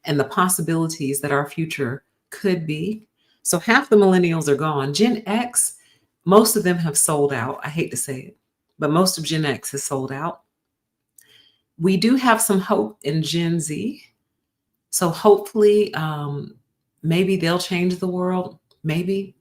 Speaker 1: and the possibilities that our future could be. So half the millennials are gone. Gen X, most of them have sold out. I hate to say it, but most of Gen X has sold out. We do have some hope in Gen Z. So hopefully, maybe they'll change the world, maybe.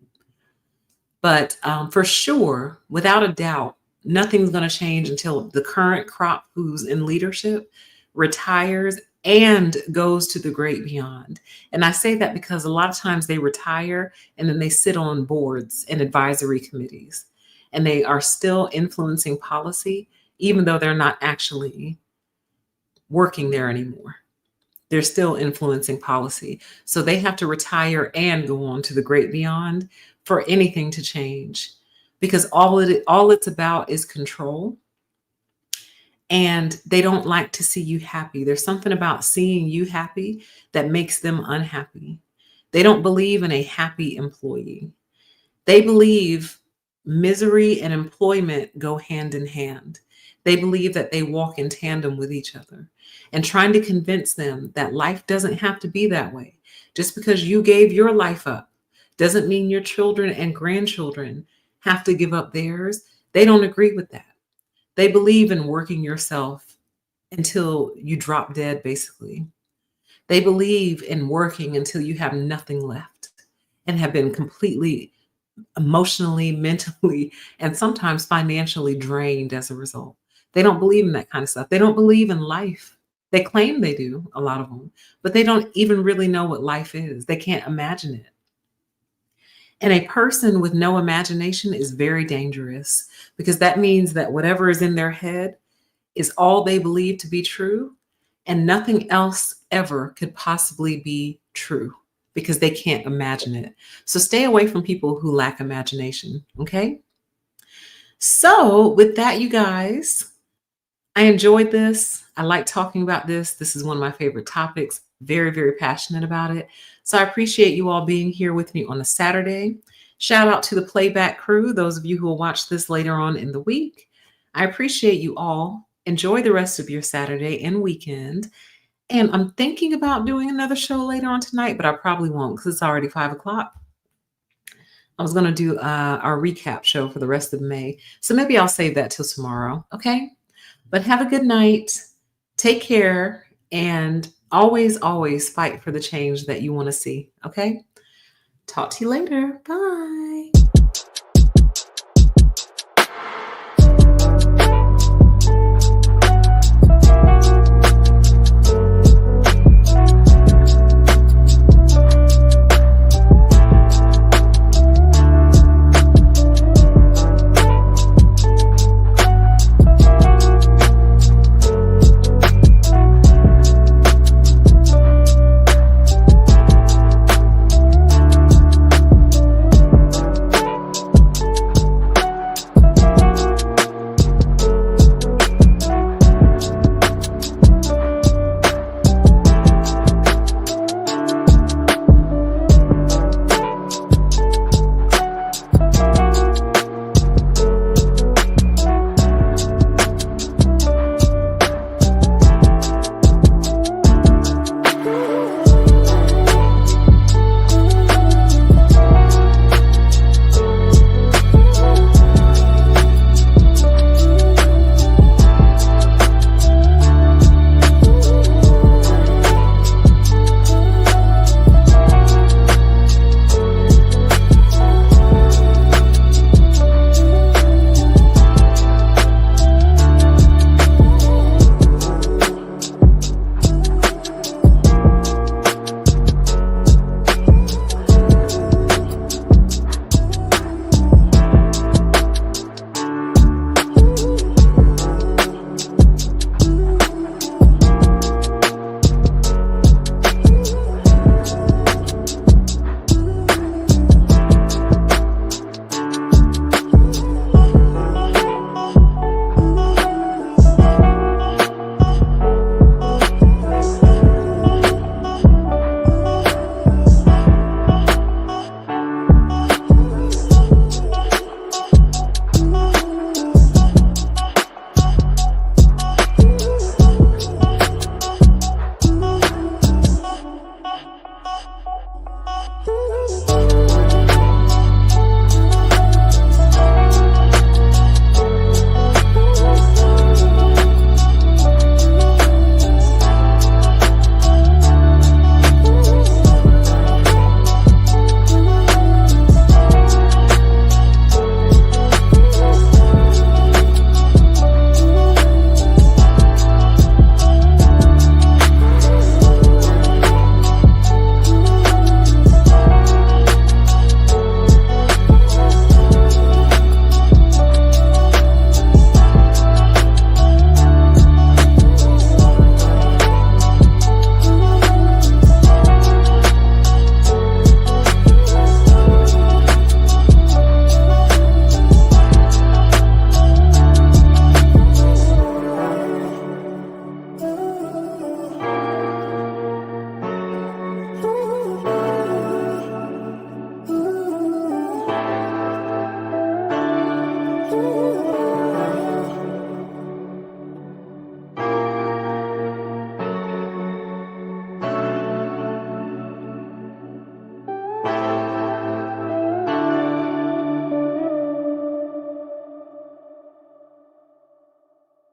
Speaker 1: But for sure, without a doubt, Nothing's going to change until the current crop who's in leadership retires and goes to the great beyond. And I say that because a lot of times they retire and then they sit on boards and advisory committees, and they are still influencing policy, even though they're not actually working there anymore. They're still influencing policy. So they have to retire and go on to the great beyond for anything to change, because all it's about is control. And they don't like to see you happy. There's something about seeing you happy that makes them unhappy. They don't believe in a happy employee. They believe misery and employment go hand in hand. They believe that they walk in tandem with each other, and trying to convince them that life doesn't have to be that way. Just because you gave your life up doesn't mean your children and grandchildren have to give up theirs. They don't agree with that. They believe in working yourself until you drop dead, basically. They believe in working until you have nothing left and have been completely emotionally, mentally, and sometimes financially drained as a result. They don't believe in that kind of stuff. They don't believe in life. They claim they do, a lot of them, but they don't even really know what life is. They can't imagine it. And a person with no imagination is very dangerous, because that means that whatever is in their head is all they believe to be true, and nothing else ever could possibly be true because they can't imagine it. So stay away from people who lack imagination, okay? So with that, you guys, I enjoyed this. I like talking about this. This is one of my favorite topics. Very, very passionate about it. So I appreciate you all being here with me on a Saturday. Shout out to the playback crew, those of you who will watch this later on in the week. I appreciate you all. Enjoy the rest of your Saturday and weekend. And I'm thinking about doing another show later on tonight, but I probably won't because it's already 5 o'clock. I was going to do our recap show for the rest of May. So maybe I'll save that till tomorrow. Okay. But have a good night. Take care. And always, always fight for the change that you want to see. Okay. Talk to you later. Bye.